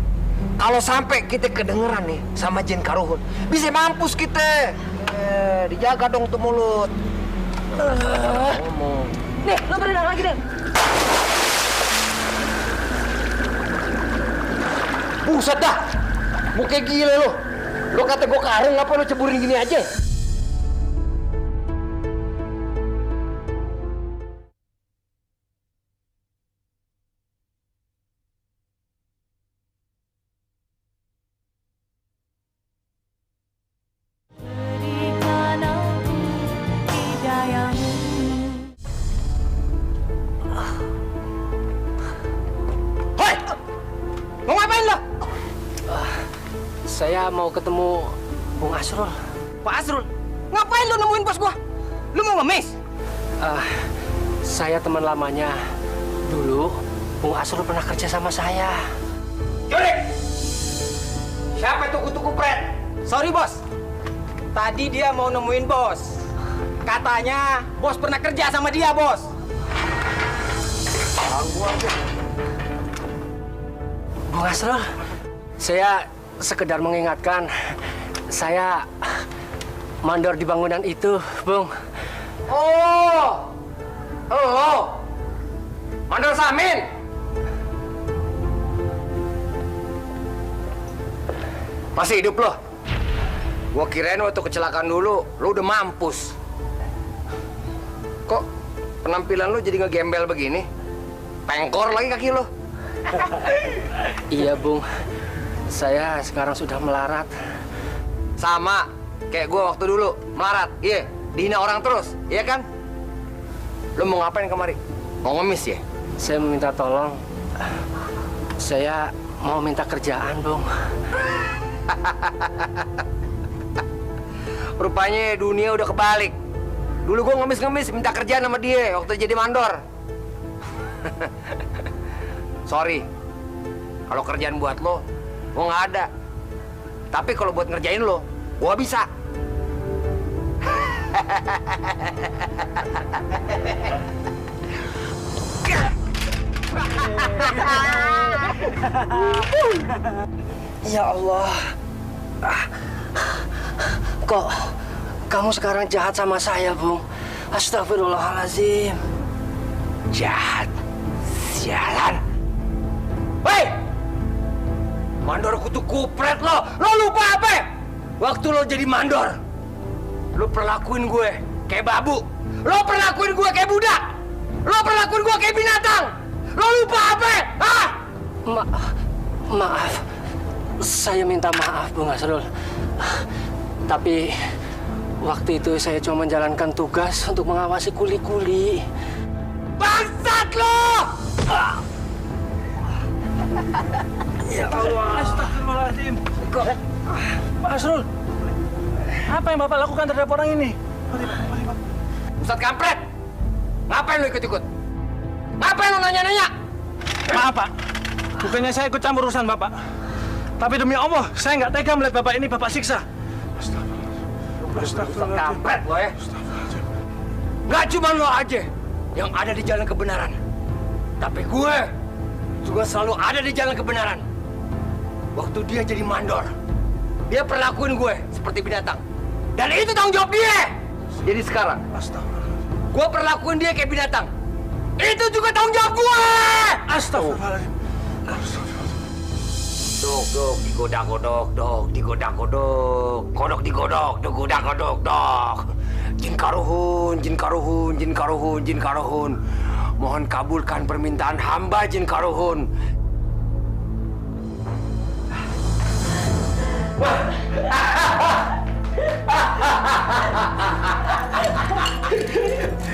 Kalau sampai kita kedengeran nih sama Jin Karuhun, bisa mampus kita. Dijaga dong tuh mulut. Ngomong. Nih, lo berenang lagi deh. Buset dah, muka gila lo. Lo kata gue karung, ngapa lo ceburin gini aja? Saya mau ketemu Bung Asrul. Pak Asrul? Ngapain lu nemuin bos gua? Lu mau ngemis? Saya teman lamanya. Dulu Bung Asrul pernah kerja sama saya. Jurik! Siapa itu kutu kupret? Sorry bos. Tadi dia mau nemuin bos. Katanya bos pernah kerja sama dia bos. Bung Asrul, saya sekedar mengingatkan, saya mandor di bangunan itu, Bung. Oh, mandor Samin. Masih hidup lo? Gua kirain waktu kecelakaan dulu, lo udah mampus. Kok penampilan lo jadi ngegembel begini? Pengkor lagi kaki lo. Iya, Bung. Saya sekarang sudah melarat. Sama kayak gue waktu dulu melarat, iya, dihina orang terus, iya kan? Lo mau ngapain kemari? Mau ngemis ya? Saya meminta tolong. Saya mau minta kerjaan, Bung. Rupanya dunia udah kebalik. Dulu gue ngemis-ngemis minta kerjaan sama dia waktu jadi mandor. Sorry, kalau kerjaan buat lo, gue nggak ada. Tapi kalau buat ngerjain lo, gue bisa. Ya Allah. Kok kamu sekarang jahat sama saya, Bung? Astagfirullahaladzim. Jahat? Sialan. Hei! Mandor kutu kupret lo! Lo lupa apa? Waktu lo jadi mandor, lo perlakuin gue kayak babu. Lo perlakuin gue kayak budak. Lo perlakuin gue kayak binatang. Lo lupa apa? Hah? Maaf. Saya minta maaf, Bung Asrul. Tapi waktu itu saya cuma menjalankan tugas untuk mengawasi kuli-kuli. Bangsat lo! Ya Allah. Astagfirullahaladzim. Pak Asrul, apa yang Bapak lakukan terhadap orang ini? Ustadz kampret! Ngapain lo ikut-ikut? Ngapain lo nanya-nanya? Maaf, Pak. Bukannya saya ikut campur urusan Bapak. Tapi demi Allah, saya nggak tega melihat Bapak ini Bapak siksa. Ustadz kampret lo ya. Nggak cuma lo aja yang ada di jalan kebenaran. Tapi gue juga selalu ada di jalan kebenaran. Waktu dia jadi mandor, dia perlakuin gue seperti binatang. Dan itu tanggung jawab dia. Jadi sekarang, gue perlakuin dia kayak binatang. Itu juga tanggung jawab gue. Astagfirullahaladzim. Dok, digodak-godok, dok, digodak-godok. Kodok digodok, digodak-godok, dok. Jin Karuhun, Jin Karuhun, Jin Karuhun, Jin Karuhun. Mohon kabulkan permintaan hamba Jin Karuhun.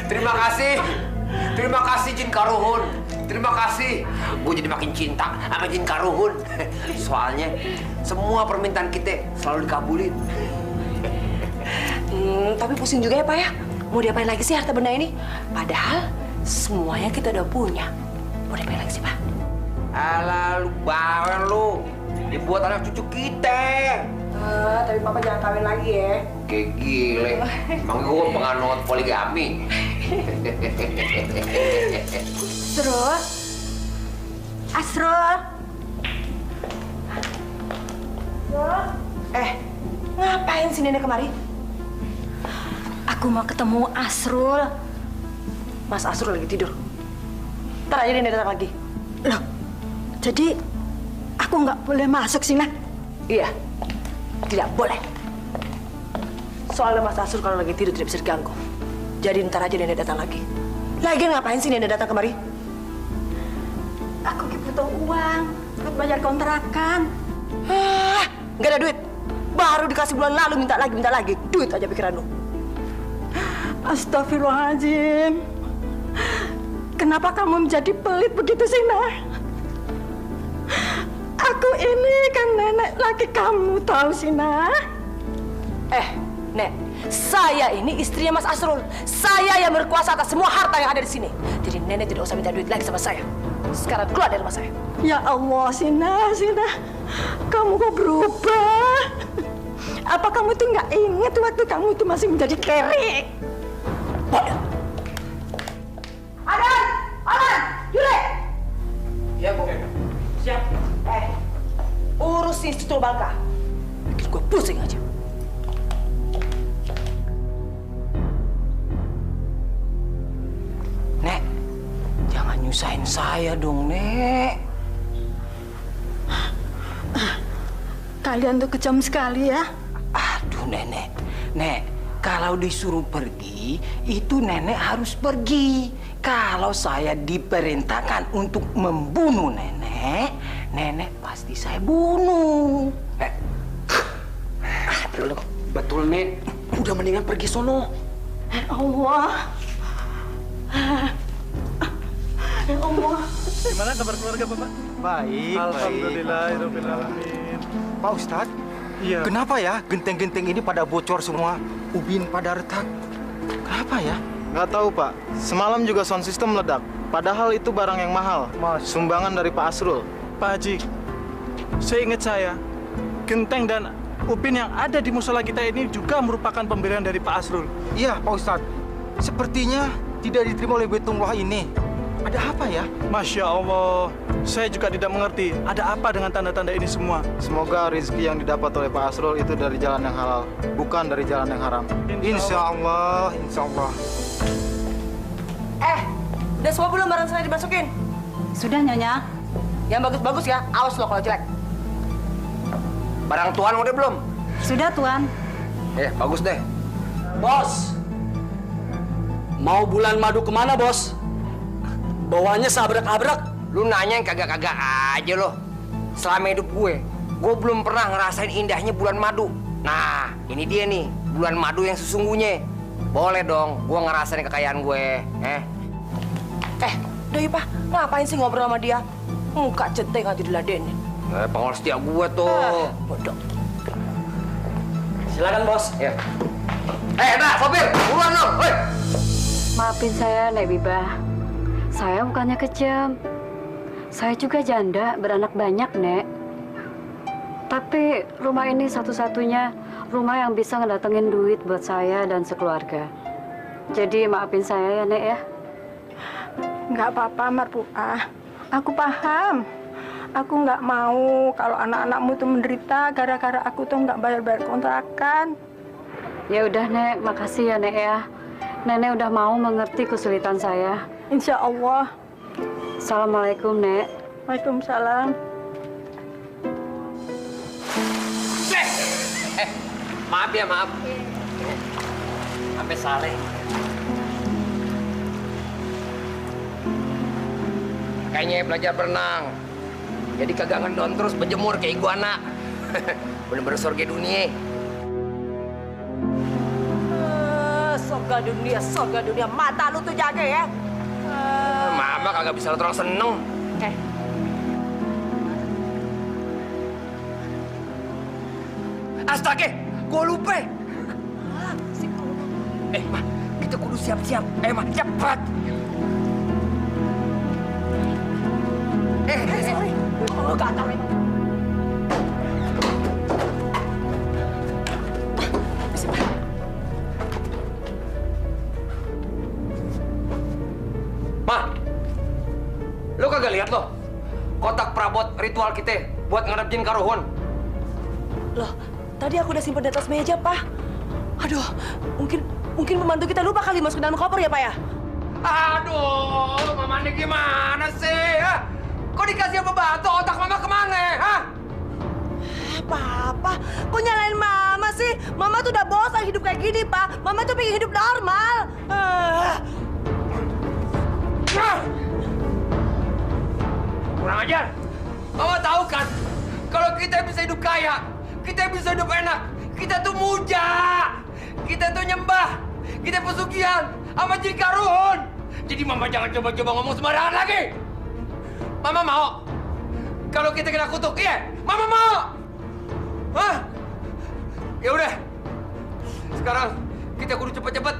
Terima kasih Jin Karuhun. Terima kasih. Gue jadi makin cinta sama Jin Karuhun. Soalnya semua permintaan kita selalu dikabulin. Tapi pusing juga ya, Pak ya. Mau diapain lagi sih harta benda ini? Padahal semuanya kita udah punya. Mau diapain lagi sih, Pak? Alah, lu bawel lu. Dibuat anak cucu kita. Tapi papa jangan kawin lagi ya. Kayak gile. Emang gue penganut poligami. Asrul. Ngapain sih nenek kemari? Aku mau ketemu Asrul. Mas Asrul lagi tidur. Ntar aja nenek datang lagi. Loh, jadi aku nggak boleh masuk sini? Iya, tidak boleh. Soalnya Mas Asrul kalau lagi tidur tidak bisa diganggu. Jadi ntar aja nenek datang lagi. Lagian ngapain sih nenek datang kemari? Aku butuh uang buat bayar kontrakan. Nggak ada duit. Baru dikasih bulan lalu minta lagi. Duit aja pikiran lu. Astagfirullahaladzim. Kenapa kamu menjadi pelit begitu sih, Nah? Aku ini kan nenek laki kamu, tahu sih, Nah? Nek, saya ini istrinya Mas Asrul. Saya yang berkuasa atas semua harta yang ada di sini. Jadi nenek tidak usah minta duit lagi sama saya. Sekarang keluar dari rumah saya. Ya Allah, Sina. Kamu kok berubah? Apa kamu tuh nggak ingat waktu kamu itu masih menjadi kerik? Bodoh. Aman, Jule. Iya, Bu. Siap. Urus si Situl Bangka. Bikin gue pusing aja. Nek, jangan nyusahin saya dong, Nek. Kalian tuh kejam sekali ya. Aduh, Nenek. Nek, kalau disuruh pergi, itu Nenek harus pergi. Kalau saya diperintahkan untuk membunuh Nenek, Nenek pasti saya bunuh. Betul, Nek. Udah mendingan pergi sono. Allah. Ya Allah. Gimana kabar keluarga, Bapak? Baik, Alhamdulillahirobbilalamin. Pak Ustadz, Iya. kenapa ya genteng-genteng ini pada bocor semua? Ubin pada retak. Kenapa ya? Nggak tahu, Pak. Semalam juga sound system meledak. Padahal itu barang yang mahal. Sumbangan dari Pak Asrul. Pak Haji, seingat saya, genteng dan upin yang ada di musola kita ini juga merupakan pemberian dari Pak Asrul. Iya, Pak Ustadz. Sepertinya tidak diterima oleh Baitullah ini. Ada apa ya? Masya Allah, saya juga tidak mengerti ada apa dengan tanda-tanda ini semua. Semoga rezeki yang didapat oleh Pak Asrul itu dari jalan yang halal, bukan dari jalan yang haram. Insya Allah, insya Allah. Udah semua belum barang saya dimasukin? Sudah, Nyonya. Yang bagus-bagus ya, awas lo kalau jelek. Barang Tuan udah belum? Sudah, Tuan. Bagus deh. Bos, mau bulan madu kemana, Bos? Bawanya sabrak-abrak. Lu nanya yang kagak-kagak aja lo. Selama hidup gue belum pernah ngerasain indahnya bulan madu. Nah, ini dia nih, bulan madu yang sesungguhnya. Boleh dong, gue ngerasain kekayaan gue. Udah Pak, ngapain sih ngobrol sama dia? Muka centeng aja diladenin. Pengol setia gue tuh. Bodoh. Silakan, Bos. Ya. Nah, sopir, buruan dong. Woi. Maafin saya, Nek Bibah. Saya bukannya kejam. Saya juga janda, beranak banyak, Nek. Tapi rumah ini satu-satunya rumah yang bisa ngedatengin duit buat saya dan sekeluarga. Jadi maafin saya ya, Nek ya. Nggak apa-apa, Marpuah. Aku paham. Aku nggak mau kalau anak-anakmu tuh menderita gara-gara aku tuh nggak bayar-bayar kontrakan. Ya udah, Nek. Makasih ya, Nek ya. Nenek udah mau mengerti kesulitan saya. Insya Allah. Assalamualaikum, Nek. Waalaikumsalam. Maaf ya, maaf. Sampai salah. Kayaknya belajar berenang. Jadi kagak ngedon terus berjemur kayak iguana. Bener-bener surga dunia. Surga dunia. Mata lu tuh jaga ya. Mama kagak bisa terang seneng. Astaga, gue lupa. Ma, kita kudu siap-siap. Ma, cepat. Sorry. Oh, gatal. kotak perabot ritual kita buat ngadep jin karuhun. Loh, tadi aku udah simpen di atas meja, Pak. Aduh, mungkin pembantu kita lupa kali masuk ke dalam koper ya, Pak ya? Aduh, Mama ini gimana sih? Ha? Kok dikasih pembantu, otak Mama kemana? Ha? Papa, kok nyalain Mama sih? Mama tuh udah bosan hidup kayak gini, Pak. Mama tuh pengen hidup normal. Kurang ajar. Mama tahu kan, kalau kita bisa hidup kaya, kita bisa hidup enak, kita tuh muja, kita tuh nyembah, kita pesugihan sama jin karuhun. Jadi Mama jangan coba-coba ngomong sembarangan lagi. Mama mau kalau kita kena kutuk, iya? Mama mau. Hah? Ya udah. Sekarang kita kudu cepet-cepet.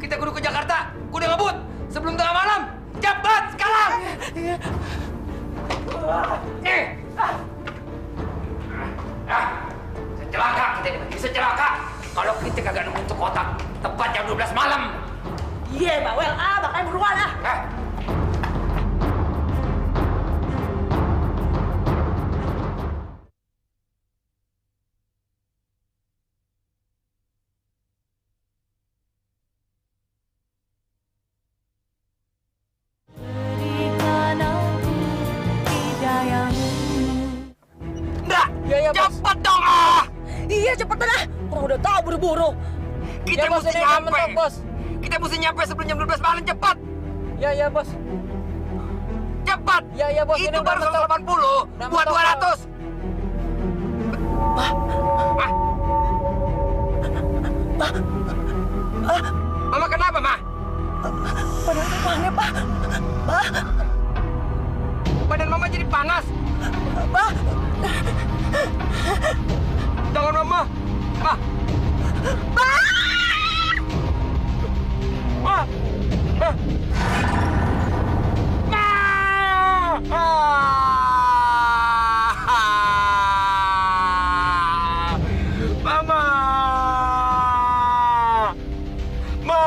Kita kudu ke Jakarta. Kudu ngebut sebelum tengah malam. Cepat sekarang. Nih. Celaka kita ini, bisa celaka. Kalau kita kagak nemu tuh kotak tepat jam 12 malam. Iya, Bawel. Makanya buruan ah. Cepet dong ah! Iya cepetan ah! Orang udah tahu buru-buru. Kita mesti nyampe, bos. Kita mesti nyampe sebelum jam 12 malam, cepat. Ya bos. Cepat. Ya bos. Itu baru 180 buat 200. Mama kenapa, Ma? Badan panas, Pak. Badan Mama jadi panas. Pak. Jangan, Mama. Ma. Ma. Ma. Mama. Ma.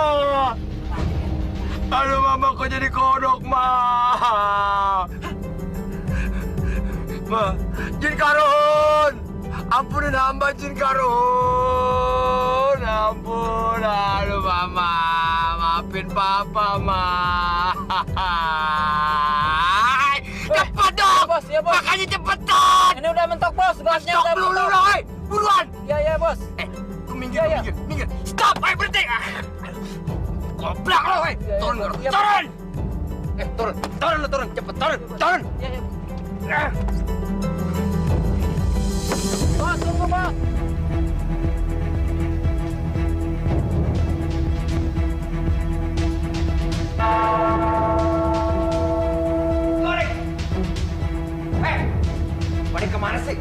Aduh, Mama kok jadi kodok, Ma. Ma, jin karuhun. Ampunin hamba jin karuhun. Ampun, aduh Mama. Maafin Papa, Ma. Cepet dong! Bos, ya bos. Makanya cepetan! Ini udah mentok bos, gasnya udah mentok. Dulu, woy! Buruan! Ya bos. Minggir. Stop, ayo berhenti! Goblok lo, woy! Turun, turun! Turun, cepet, turun! Bos, tunggu bos. Goreng! Pada kemana sih?